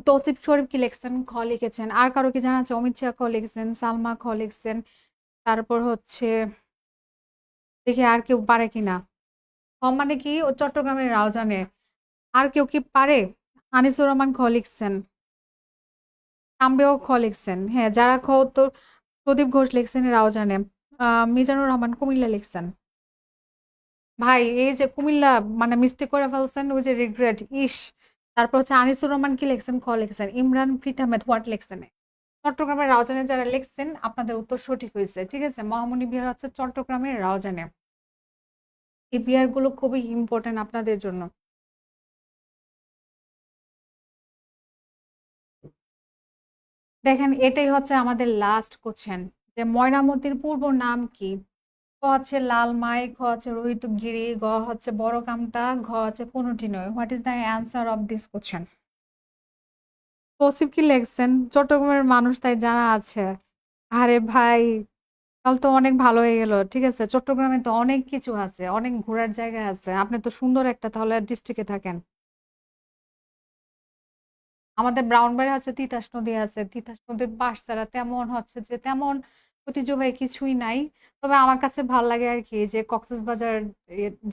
তৌসিফ শরীফ কি লিখছেন, খ লিখেছেন। আর কারো কি জানা আছে? অমিত শাহ খ লিখছেন, সালমা খ লিখছেন। তারপর হচ্ছে দেখি আর কেউ পারে কিনা। মানে কি ও চট্টগ্রামের রাউজানে। আর কেউ কি পারে? আনিসুর রহমান খ লিখছেন, তাম্বেও খ লিখছেন। হ্যাঁ, যারা খ উত্তর, প্রদীপ ঘোষ লিখছেন রাউজানে। মিজানুর রহমান কুমিল্লা লিখছেন। ভাই এই যে কুমিল্লা মানে মিস্টেক করে ফেলছেন, ওই যে রিগ্রেট, ইস। তারপর হচ্ছে আনিসুর রহমান কি লিখছেন, খ লিখছেন। ইমরান প্রীতি আহমেদ হোয়াট লিখছেন। চট্টগ্রামের রাউজানে যারা লিখছেন আপনাদের উত্তর সঠিক হয়েছে। ঠিক আছে, মহামনি বিহার হচ্ছে চট্টগ্রামের রাউজানে। এই বিহারগুলো খুবই ইম্পর্টেন্ট আপনাদের জন্য। দেখেন এটাই হচ্ছে আমাদের লাস্ট কোশ্চেন, যে ময়নামতির পূর্ব নাম কি? ক হচ্ছে লালমাই, খ হচ্ছে রোহিতগিরি, গ হচ্ছে বড় কামতা, ঘ হচ্ছে কোনটি নয়। What is the answer of this question? Tousif কি লিখছেন, চট্টগ্রামের মানুষ তাই জানা আছে। আরে ভাই, তাহলে তো অনেক ভালো হয়ে গেল। ঠিক আছে, চট্টগ্রামে তো অনেক কিছু আছে, অনেক ঘোরার জায়গা আছে। আপনি তো সুন্দর একটা তাহলে ডিস্ট্রিক্টে থাকেন। আমাদের ব্রাউনবাড়ি হচ্ছে তিতাস নদী আছে, তিতাস নদীর পাশ ছাড়া তেমন হচ্ছে যে তেমন ঐতিহ্যবাহী কিছুই নাই। তবে আমার কাছে ভাল লাগে আর কি যে কক্সবাজার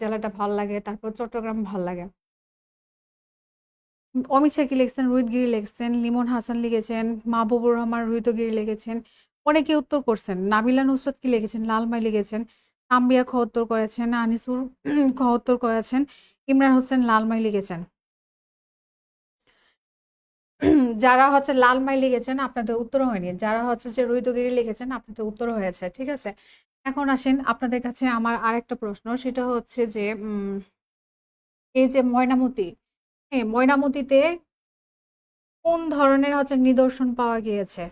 জেলাটা ভাল লাগে, তারপর চট্টগ্রাম ভাল লাগে। অমিত শাহ কি লিখছেন, রোহিত গিরি লিখছেন, লিমন হাসান লিখেছেন, মাহবুবুর রহমান রোহিতগিরি লিখেছেন, অনেকে উত্তর করছেন। নাবিলা নুসরাত কি লিখেছেন, লালমাই লিখেছেন, তাম্বিয়া খ উত্তর করেছেন, আনিসুর খ উত্তর করেছেন, ইমরান হোসেন লালমাই লিখেছেন। যারা হচ্ছে লালমাই লিখেছেন আপনাদের উত্তর হয়নি, যারা হচ্ছে যে রোহিতগিরি লিখেছেন আপনাদের উত্তর হয়েছে। ঠিক আছে, এখন আসেন আপনাদের কাছে আমার আরেকটা প্রশ্ন, সেটা হচ্ছে যে এই যে ময়নামতি, হ্যাঁ ময়নামতিতে কোন ধরনের হচ্ছে নিদর্শন পাওয়া গিয়েছে?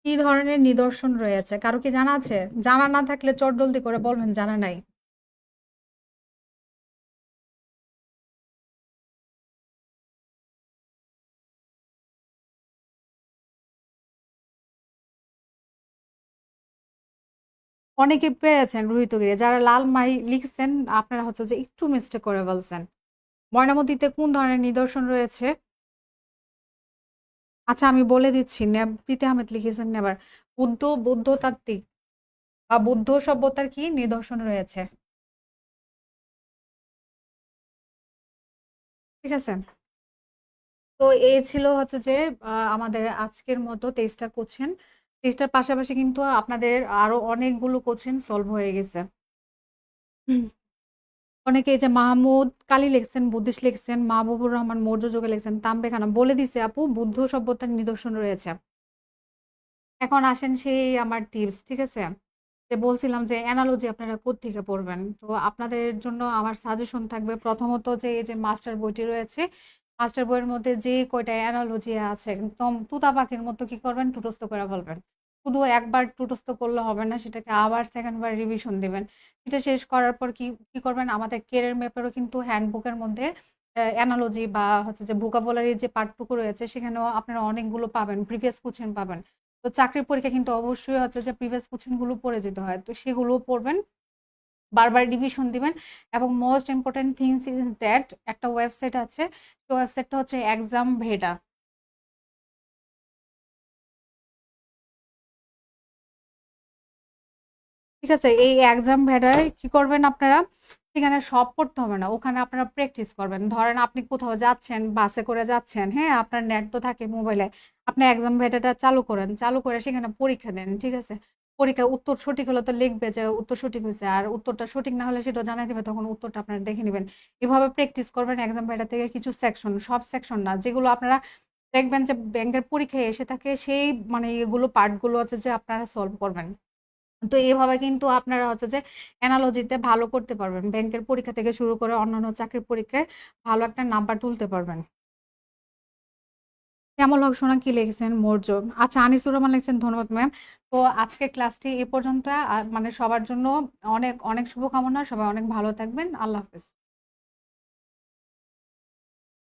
কি ধরনের নিদর্শন রয়েছে কারো কি জানা আছে? জানা না থাকলে চটজলদি করে বলবেন জানা নাই। অনেকে পেরেছেন রোহিতগিরি, যারা লাল মাই লিখছেন আপনারা হচ্ছে যে একটু মিস্টেক করে বলছেন। ময়নামতীতে কোন ধরনের নিদর্শন রয়েছে? আচ্ছা আমি বলে দিচ্ছি, প্রীতি আহমেদ লিখেছেন নেবার, বৌদ্ধ তাত্ত্বিক বা বুদ্ধ সভ্যতার কি নিদর্শন রয়েছে। ঠিক আছে, তো এই ছিল হচ্ছে যে আমাদের আজকের মতো 23টা কোশ্চেন। 23টার পাশাপাশি কিন্তু আপনাদের আরো অনেকগুলো কোশ্চেন সলভ হয়ে গেছে। অনেকে এই যে মাহমুদ কালী লিখছেন, বুদ্ধিস্ট লিখছেন, মাহবুবুর রহমান মৌর্য যুগে লিখছেন, তাম্বে খানা বলে দিছে আপু বুদ্ধ সভ্যতার নিদর্শন রয়েছে। এখন আসেন সেই আমার টিপস, ঠিক আছে, যে বলছিলাম যে অ্যানালজি আপনারা কোত্থেকে পড়বেন। তো আপনাদের জন্য আমার সাজেশন থাকবে প্রথমত যে এই যে মাস্টার বইটি রয়েছে, মাস্টার বইয়ের মধ্যে যে কয়টা অ্যানালজি আছে একদম তুতা পাখির মতো কি করবেন, টুটস্থ করে বলবেন। শুধু একবার টুটস্থ করলে হবে না, সেটাকে আবার সেকেন্ড বার রিভিশন দিবেন। এটা শেষ করার পর কি কি করবেন, আমাদের কেরিয়ার ম্যাপেরও কিন্তু হ্যান্ডবুকের মধ্যে অ্যানালজি বা হচ্ছে যে ভোকাবুলারি যে পার্টটুকু রয়েছে সেখানেও আপনারা অনেকগুলো পাবেন, প্রিভিয়াস কোশ্চেন পাবেন। তো চাকরির পরীক্ষা কিন্তু অবশ্যই হচ্ছে যে প্রিভিয়াস কোশ্চেন গুলো পড়ে যেতে হয়, তো সেগুলো পড়বেন, বারবার রিভিশন দিবেন। এবং most important things is that একটা ওয়েবসাইট আছে, তো ওয়েবসাইটটা হচ্ছে এক্সাম ভেডা। ঠিক আছে, এই এক্সাম ভেডায় কি করবেন আপনারা, সেখানে সব পড়তে হবে না, ওখানে আপনারা প্র্যাকটিস করবেন। ধরেন আপনি কোথাও যাচ্ছেন, বাসে করে যাচ্ছেন, হ্যাঁ আপনার নেট তো থাকে মোবাইলে, আপনি এক্সাম ভেডাটা চালু করেন, চালু করে সেখানে পরীক্ষা দেন। ঠিক আছে, পরীক্ষা উত্তর সঠিক হলে তো লিখবে যে উত্তর সঠিক হয়েছে, আর উত্তরটা সঠিক না হলে সেটা জানাই দিবে, তখন উত্তরটা আপনারা দেখে নেবেন। এভাবে প্র্যাকটিস করবেন এক্সাম ভেডা থেকে কিছু সেকশন, সব সেকশন না, যেগুলো আপনারা দেখবেন যে ব্যাংকের পরীক্ষায় এসে থাকে সেই মানে এগুলো পার্টগুলো আছে যে আপনারা সলভ করবেন। তো এভাবে কিন্তু আপনারা হচ্ছে যে অ্যানালজিতে ভালো করতে পারবেন, ব্যাংকের পরীক্ষা থেকে শুরু করে অন্যান্য চাকরির পরীক্ষায় ভালো একটা নাম্বার তুলতে পারবেন। শ্যামল হক সোনা কি লিখেছেন, মৌর্য। আচ্ছা আনিসুর রহমান লিখছেন ধন্যবাদ ম্যাম। তো আজকে ক্লাসটি এ পর্যন্ত, মানে সবার জন্য অনেক অনেক শুভকামনা, সবাই অনেক ভালো থাকবেন, আল্লাহ হাফেজ।